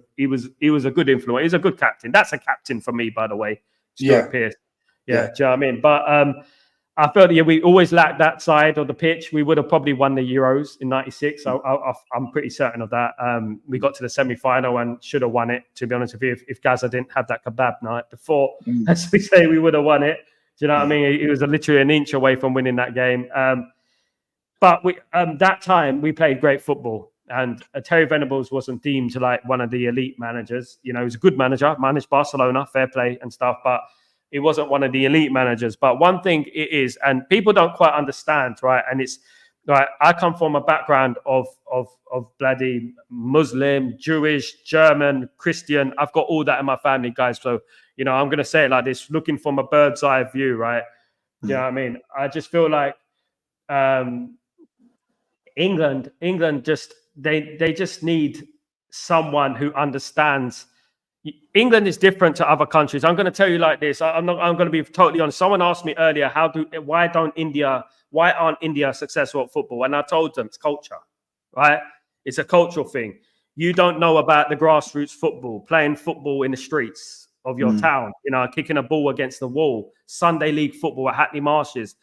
good influence. He's a good captain. That's a captain for me, by the way. Stuart Pearce. Yeah. Do you know what I mean? But I felt we always lacked that side of the pitch. We would have probably won the Euros in '96. I'm pretty certain of that. We got to the semi-final and should have won it, to be honest with you. If Gaza didn't have that kebab night before, as we say, we would have won it. Do you know what I mean? It was literally an inch away from winning that game. But that time, we played great football. And Terry Venables wasn't deemed like one of the elite managers. You know, he was a good manager, managed Barcelona, fair play and stuff, but he wasn't one of the elite managers. But one thing it is, and people don't quite understand, right? And it's right. I come from a background of bloody Muslim, Jewish, German, Christian. I've got all that in my family, guys. So, you know, I'm going to say it like this, looking from a bird's eye view, right? You know what I mean? I just feel like England just, they just need someone who understands. England is different to other countries. I'm going to tell you like this. I'm going to be totally honest. Someone asked me earlier, why aren't India successful at football? And I told them it's culture, right? It's a cultural thing. You don't know about the grassroots football, playing football in the streets of your town, you know, kicking a ball against the wall, Sunday league football at Hackney Marshes.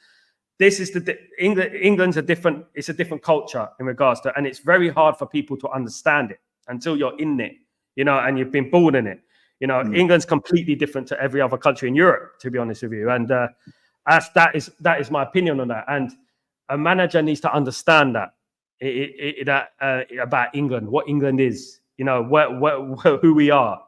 This is England's it's a different culture in regards to, and it's very hard for people to understand it until you're in it. You know, and you've been born in it. You know, England's completely different to every other country in Europe, to be honest with you. And that is my opinion on that. And a manager needs to understand that about England, what England is. You know, who we are.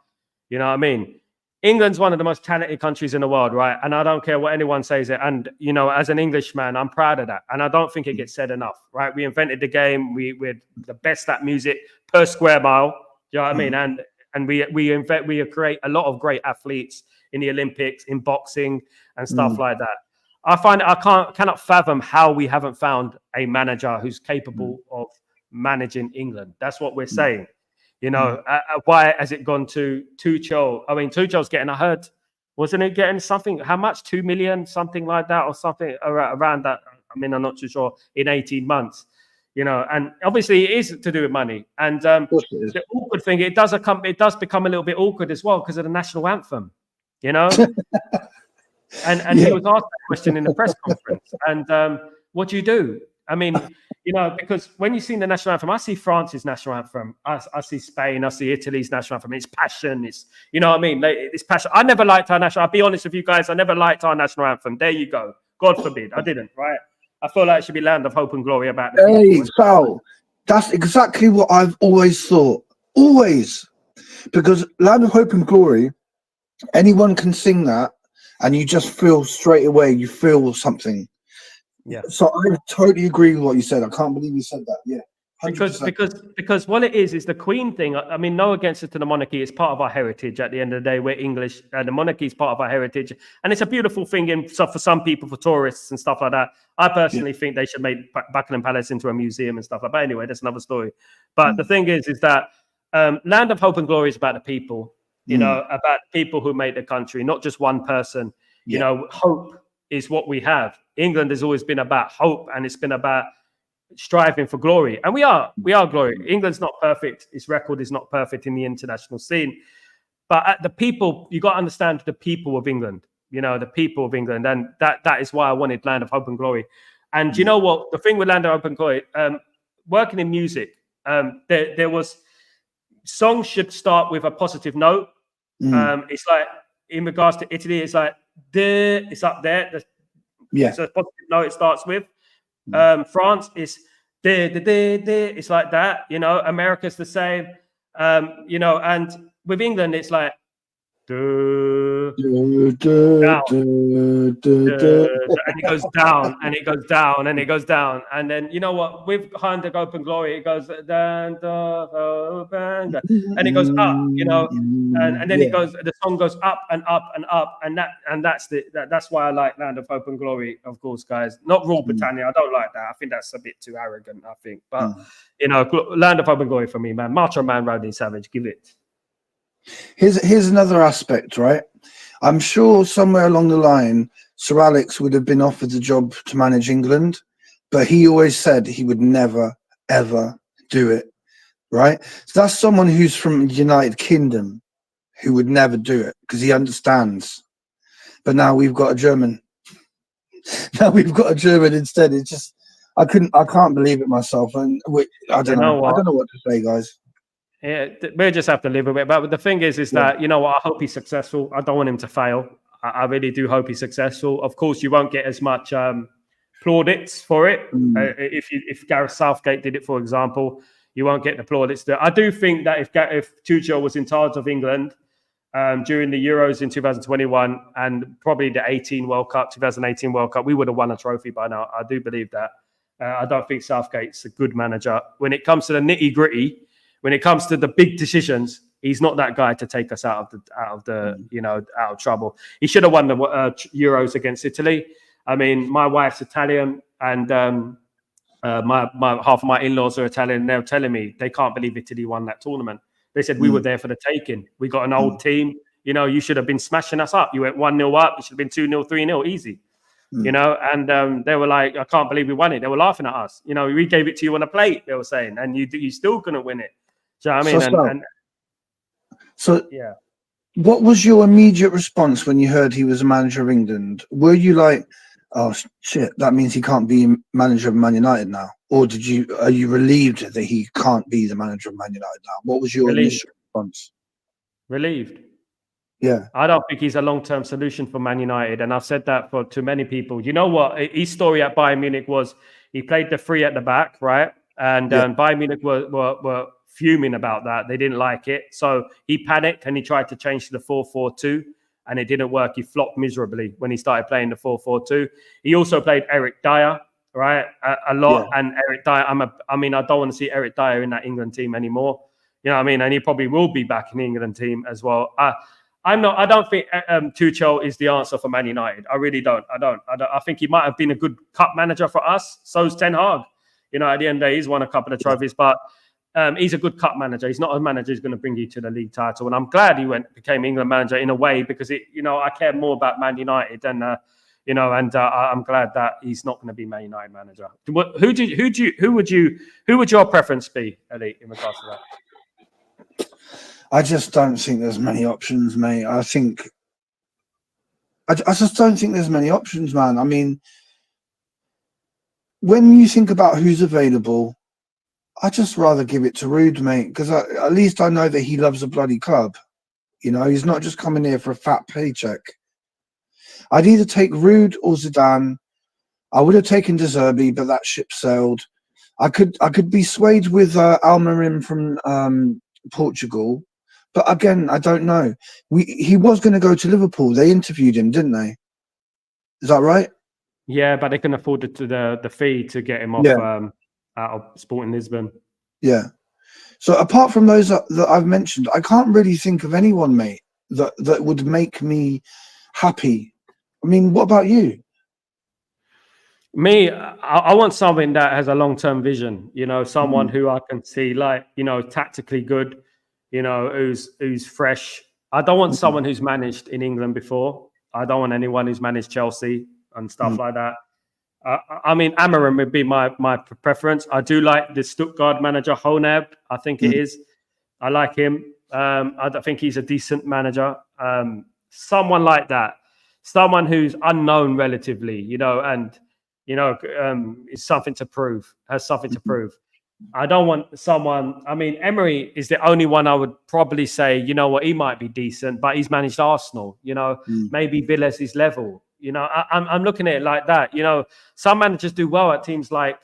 You know what I mean? England's one of the most talented countries in the world, right? And I don't care what anyone says it. And, you know, as an Englishman, I'm proud of that. And I don't think it gets said enough, right? We invented the game. We're the best at music per square mile. You know what I mean? And we create a lot of great athletes in the Olympics, in boxing and stuff like that. I cannot fathom how we haven't found a manager who's capable of managing England. That's what we're saying. You know, why has it gone to Tuchel? I mean, Tuchel's getting, I heard, wasn't it getting something? How much? 2 million, something like that, or something around that. I mean, I'm not too sure. In 18 months. You know, and obviously it is to do with money. And the awkward thing, it does become a little bit awkward as well because of the national anthem, you know. and he was asked that question in the press conference. And what do you do? I mean, you know, because when you sing the national anthem, I see France's national anthem, I see Spain, I see Italy's national anthem. It's passion. It's, you know what I mean? It's passion. I never liked our national. I'll be honest with you guys. I never liked our national anthem. There you go. God forbid, I didn't. Right. I feel like it should be Land of Hope and Glory about the Hey, Sal, that's exactly what I've always thought. Always. Because Land of Hope and Glory, anyone can sing that and you just feel straight away, you feel something. Yeah. So I totally agree with what you said. I can't believe you said that. Yeah. 100%. Because what it is the Queen thing. I mean, no against it to the monarchy. It's part of our heritage. At the end of the day, we're English. The monarchy is part of our heritage, and it's a beautiful thing. For some people, for tourists and stuff like that. I personally think they should make Buckingham Palace into a museum and stuff like that. But anyway, that's another story. But the thing is that Land of Hope and Glory is about the people. You know, about people who made the country, not just one person. You know, hope is what we have. England has always been about hope, and it's been about striving for glory, and we are glory. England's not perfect. Its record is not perfect in the international scene, but at the people, you got to understand the people of England. You know, the people of England, and that is why I wanted Land of Hope and Glory. And you know what? The thing with Land of Hope and Glory, working in music, there was songs should start with a positive note. It's like in regards to Italy, it's like it's up there. It's a positive note it starts with. France is it's like that, you know. America's the same, you know, and with England it's like and it goes down and it goes down and it goes down, and then you know what, with Hand of Hope and Glory it goes down and it goes up, you know, and then it goes, the song goes up and up and up, and that's why I like Land of Hope and Glory, of course, guys. Not Rule Britannia, I don't like that. I think that's a bit too arrogant, I think, but you know, Land of Hope and Glory for me, man. Macho Man, Rodney Savage, give it. Here's another aspect, right? I'm sure somewhere along the line, Sir Alex would have been offered the job to manage England, but he always said he would never, ever do it, right? So that's someone who's from the United Kingdom who would never do it because he understands. But now we've got a German Now we've got a German instead. It's just I can't believe it myself, and I don't know. I don't know what to say, guys. Yeah, we just have to live with it. But the thing is that, you know what, I hope he's successful. I don't want him to fail. I really do hope he's successful. Of course, you won't get as much plaudits for it. If Gareth Southgate did it, for example, you won't get the plaudits. I do think that if Tuchel was in charge of England during the Euros in 2021 and probably the 2018 World Cup, we would have won a trophy by now. I do believe that. I don't think Southgate's a good manager. When it comes to the nitty gritty, when it comes to the big decisions, he's not that guy to take us out of trouble. He should have won the Euros against Italy. I mean, my wife's Italian, and my half of my in-laws are Italian. And they're telling me they can't believe Italy won that tournament. They said we were there for the taking. We got an old team. You know, you should have been smashing us up. You went 1-0 up. It should have been 2-0, 3-0, easy. You know, and they were like, I can't believe we won it. They were laughing at us. You know, we gave it to you on a plate, they were saying, and you still couldn't win it. Do you know what I mean? So yeah. What was your immediate response when you heard he was a manager of England? Were you like, oh shit, that means he can't be manager of Man United now? Or are you relieved that he can't be the manager of Man United now? What was your initial response? Relieved. Yeah. I don't think he's a long-term solution for Man United. And I've said that to many people. You know what? His story at Bayern Munich was he played the three at the back, right? And Bayern Munich were fuming about that. They didn't like it. So he panicked and he tried to change to the 4-4-2 and it didn't work. He flopped miserably when he started playing the 4-4-2. He also played Eric Dyer, right? A lot. Yeah. And Eric Dyer, I don't want to see Eric Dyer in that England team anymore. You know what I mean? And he probably will be back in the England team as well. I don't think Tuchel is the answer for Man United. I really don't. I think he might have been a good cup manager for us. So's Ten Hag. You know, at the end of the day, he's won a couple of trophies, but he's a good cup manager. He's not a manager who's going to bring you to the league title. And I'm glad he became England manager in a way because I care more about Man United than I'm glad that he's not going to be Man United manager. Who would your preference be, Ellie, in regards to that? I just don't think there's many options, mate. I just don't think there's many options, man. I mean, when you think about who's available, I'd just rather give it to Ruud, mate, because at least I know that he loves a bloody club. You know, he's not just coming here for a fat paycheck. I'd either take Ruud or Zidane. I would have taken De Zerbi, but that ship sailed. I could be swayed with Almirim from Portugal. But again, I don't know. He was going to go to Liverpool. They interviewed him, didn't they? Is that right? Yeah, but they can afford the fee to get him off out of Sporting Lisbon. Yeah. So apart from those that I've mentioned, I can't really think of anyone, mate, that would make me happy. I mean, what about you? Me, I want something that has a long-term vision. You know, someone who I can see, like, you know, tactically good. You know, who's fresh. I don't want someone who's managed in England before. I don't want anyone who's managed Chelsea and stuff like that. I mean, Amorim would be my preference. I do like the Stuttgart manager, Honeb. I think it is. I like him. I think he's a decent manager. Someone like that. Someone who's unknown relatively, you know, and, you know, is something to prove, has something to prove. I don't want someone. I mean, Emery is the only one I would probably say, you know what, he might be decent, but he's managed Arsenal. You know, maybe Villa's his level. You know, I'm looking at it like that. You know, some managers do well at teams like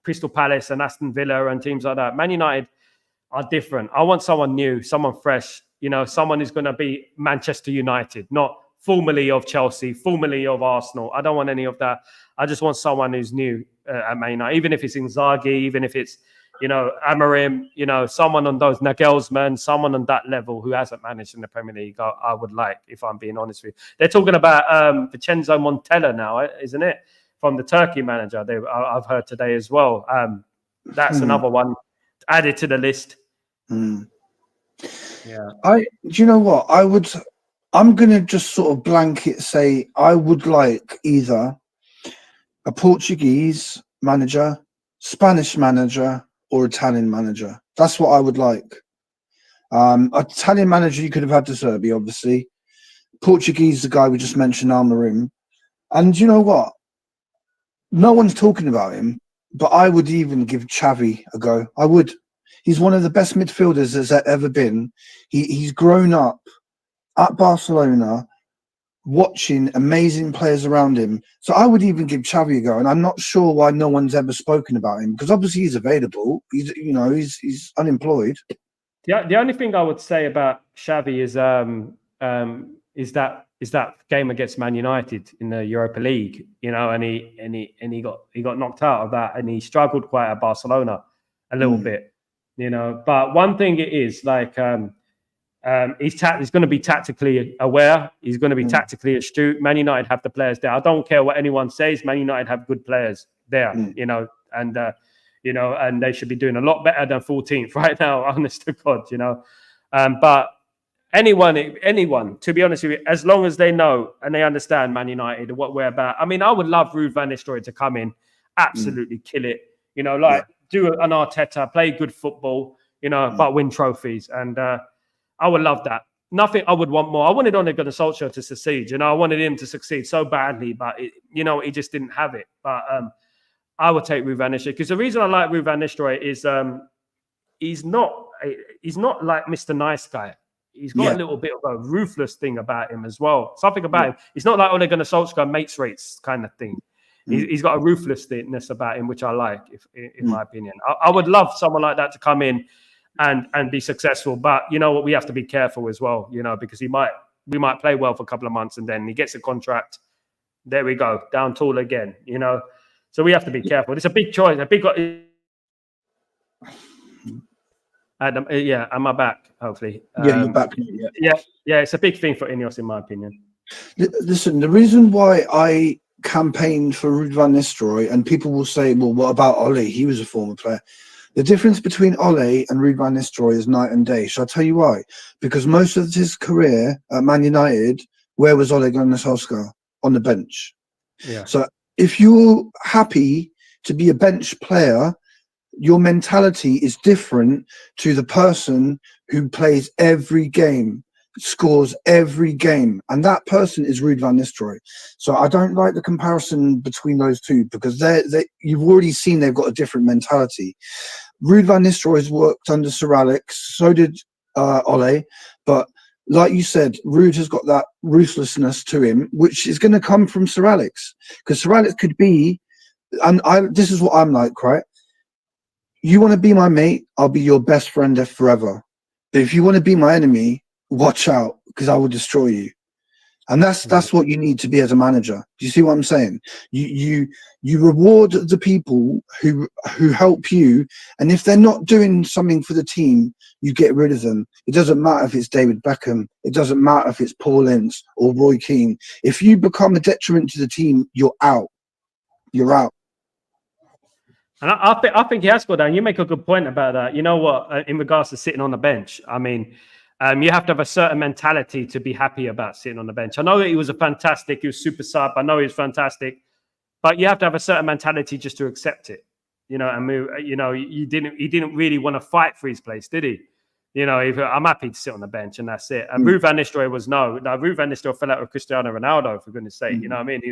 Crystal Palace and Aston Villa and teams like that. Man United are different. I want someone new, someone fresh. You know, someone who's going to be Manchester United, not formerly of Chelsea, formerly of Arsenal. I don't want any of that. I just want someone who's new at Man United, even if it's Inzaghi, even if it's, you know, Amorim, you know, someone on those, Nagelsmann, someone on that level who hasn't managed in the Premier League, I would like, if I'm being honest with you. They're talking about Vincenzo Montella now, isn't it? From the Turkey manager, I've heard today as well. That's another one added to the list. Yeah. Do you know what? I'm going to just sort of blanket say I would like either a Portuguese manager, Spanish manager, or Italian manager. That's what I would like. Italian manager, you could have had De Zerbi, obviously. Portuguese, the guy we just mentioned, Almirim. And you know what? no one's talking about him, but I would even give Xavi a go. I would. He's one of the best midfielders there's ever been. He's grown up at Barcelona, watching amazing players around him. So I would even give Xavi a go. And I'm not sure why no one's ever spoken about him, because obviously he's available. He's unemployed. The only thing I would say about Xavi is that game against Man United in the Europa League, and he got knocked out of that, and he struggled quite at Barcelona a little bit, But one thing it is like he's going to be tactically aware. He's going to be tactically astute. Man United have the players there. I don't care what anyone says. Man United have good players there, and they should be doing a lot better than 14th right now, honest to God, But anyone, to be honest with you, as long as they know and they understand Man United and what we're about. I mean, I would love Ruud van Nistelrooy to come in, absolutely kill it, do an Arteta, play good football, but win trophies. And I would love that. Nothing I would want more. I wanted Ole Gunnar Solskjaer to succeed. I wanted him to succeed so badly, but he just didn't have it. But I would take Ruud van Nistelrooy, because the reason I like Ruud van Nistelrooy is he's not like Mr. Nice Guy. He's got a little bit of a ruthless thing about him as well. Something about him. He's not like Ole Gunnar Solskjaer mates rates kind of thing. He's got a ruthlessness about him, which I like, in my opinion. I would love someone like that to come in and be successful. But you know what? We have to be careful as well, because we might play well for a couple of months and then he gets a contract. There we go, down tool again, So we have to be careful. It's a big choice. Am I back? Hopefully. You're back. Yeah. It's a big thing for Ineos, in my opinion. Listen, the reason why I campaigned for Ruud van Nistelrooy, and people will say, well, what about Ole? He was a former player. The difference between Ole and Ruud van Nistelrooy is night and day. Shall I tell you why? Because most of his career at Man United, where was Ole Gunnar Solskjaer? On the bench. Yeah. So if you're happy to be a bench player, your mentality is different to the person who plays every game, scores every game, and that person is Ruud van Nistelrooy. So I don't like the comparison between those two, because you've already seen they've got a different mentality. Ruud van Nistelrooy's worked under Sir Alex, so did Ole, but like you said, Ruud has got that ruthlessness to him, which is going to come from Sir Alex, because Sir Alex could be, and this is what I'm like, right? You want to be my mate, I'll be your best friend forever. But if you want to be my enemy, watch out, because I will destroy you. And that's what you need to be as a manager. Do you see what I'm saying? You reward the people who help you, and if they're not doing something for the team, you get rid of them. It doesn't matter if it's David Beckham. It doesn't matter if it's Paul Ince or Roy Keane. If you become a detriment to the team, you're out. You're out. And I think he has got down. You make a good point about that. You know what? In regards to sitting on the bench, I mean, you have to have a certain mentality to be happy about sitting on the bench. I know that he was super sub. I know he was fantastic, but you have to have a certain mentality just to accept it. And move. He didn't really want to fight for his place, did he? I'm happy to sit on the bench and that's it. And Ruud van Nistelrooy was no. Ruud van Nistelrooy fell out with Cristiano Ronaldo, for goodness sake. You know what I mean?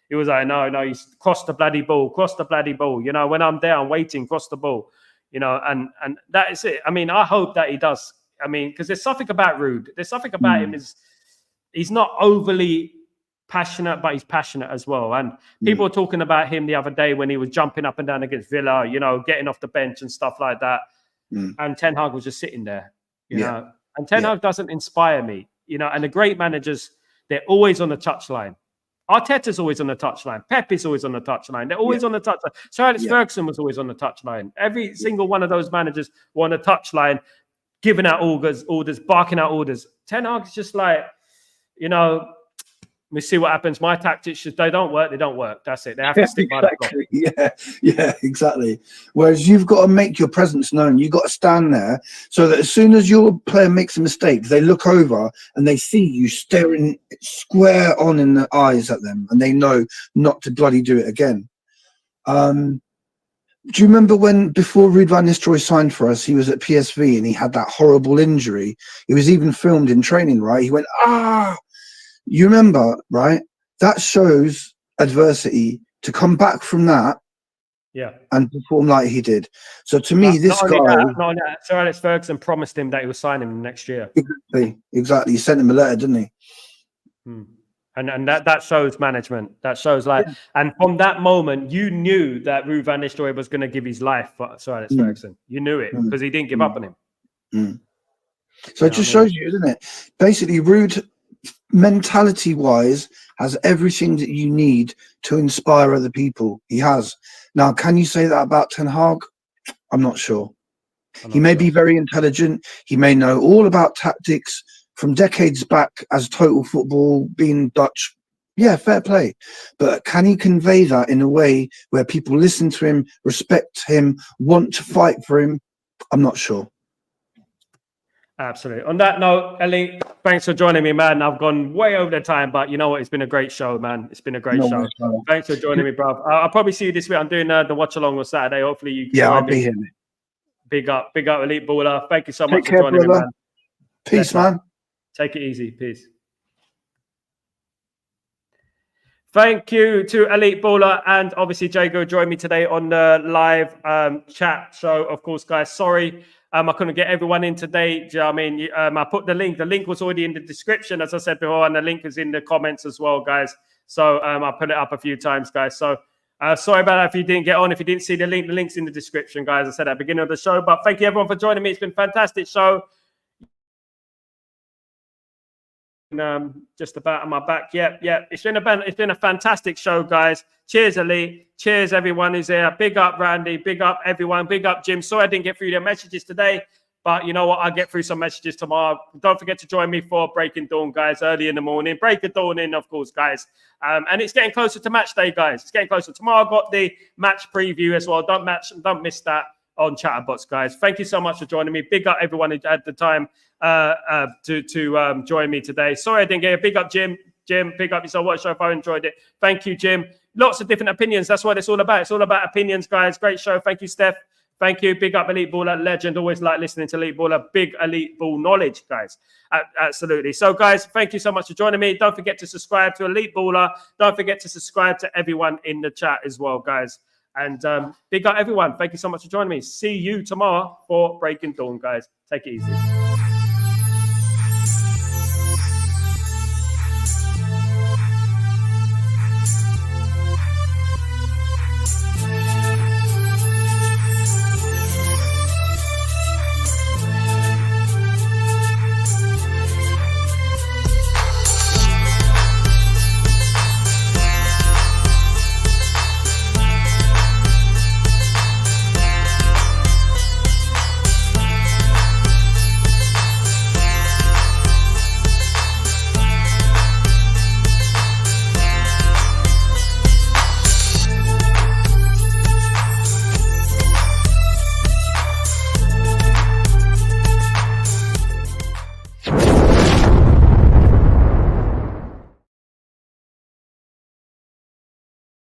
He was like, no, he's cross the bloody ball. When I'm there, I'm waiting, cross the ball. And that is it. I mean, I hope that he does. I mean, because there's something about Ruud. There's something about him he's not overly passionate, but he's passionate as well. And people were talking about him the other day when he was jumping up and down against Villa, getting off the bench and stuff like that. And Ten Hag was just sitting there, you know. And Ten Hag doesn't inspire me, And the great managers, they're always on the touchline. Arteta's always on the touchline. Pep is always on the touchline. They're always on the touchline. Sir Alex Ferguson was always on the touchline. Every single one of those managers were on the touchline, giving out orders, barking out orders. Ten Hag's just like, we see what happens. My tactics, they don't work. They don't work. That's it. They have to stick by that. Yeah, exactly. Whereas you've got to make your presence known. You've got to stand there so that as soon as your player makes a mistake, they look over and they see you staring square on in the eyes at them, and they know not to bloody do it again. Do you remember when, before Ruud van Nistelrooy signed for us, he was at PSV and he had that horrible injury? He was even filmed in training, right? He went, You remember, right? That shows adversity to come back from that Yeah. and perform like he did. So to me, this not guy, only that, Sir Alex Ferguson promised him that he was signing him next year. exactly, he sent him a letter, didn't he? And that shows management. That shows and from that moment, you knew that Ruud van Nistelrooy was going to give his life for Sir Alex Ferguson. You knew it because he didn't give up on him. So it just shows you, doesn't it? Basically, Ruud, mentality-wise, has everything that you need to inspire other people. He has. Now, can you say that about Ten Hag? I'm not sure. He may be very intelligent. He may know all about tactics from decades back as total football, being Dutch. Yeah, fair play. But can he convey that in a way where people listen to him, respect him, want to fight for him? I'm not sure. Absolutely. On that note, Ellie, thanks for joining me, man. I've gone way over the time, but you know what? It's been a great show, man. It's been a great show. Thanks for joining me, bro. I'll probably see you this week. I'm doing the watch along on Saturday. Hopefully, you can I'll be here. Big up, Elite Baller. Thank you so much for joining me, man. Peace, man. Take it easy. Peace. Thank you to Elite Baller and obviously Jago joined me today on the live chat. So, of course, guys, sorry. I couldn't get everyone in today. Do you know what I mean? I put the link. The link was already in the description, as I said before, and the link is in the comments as well, guys. So I put it up a few times, guys. So sorry about that if you didn't get on. If you didn't see the link's in the description, guys. I said at the beginning of the show. But thank you, everyone, for joining me. It's been a fantastic show. Just about on my back. Yep. It's been a fantastic show, guys. Cheers, Elite. Cheers, everyone who's here. Big up, Randy. Big up, everyone. Big up, Jim. Sorry I didn't get through your messages today, but you know what? I'll get through some messages tomorrow. Don't forget to join me for Breaking Dawn, guys, early in the morning. Break of Dawn in, of course, guys. And it's getting closer to match day, guys. It's getting closer. Tomorrow I've got the match preview as well. Don't miss that on Chatterbox, guys. Thank you so much for joining me. Big up everyone who had the time to join me today. Sorry I didn't get a big up, Jim. Jim, big up yourself. What a show. If I enjoyed it. Thank you, Jim. Lots of different opinions. That's what it's all about. It's all about opinions, guys. Great show. Thank you, Steph. Thank you. Big up Elite Baller legend. Always like listening to Elite Baller. Big Elite Ball knowledge, guys. Absolutely. So, guys, thank you so much for joining me. Don't forget to subscribe to Elite Baller. Don't forget to subscribe to everyone in the chat as well, guys. And big up everyone. Thank you so much for joining me. See you tomorrow for Breaking Dawn, guys. Take it easy.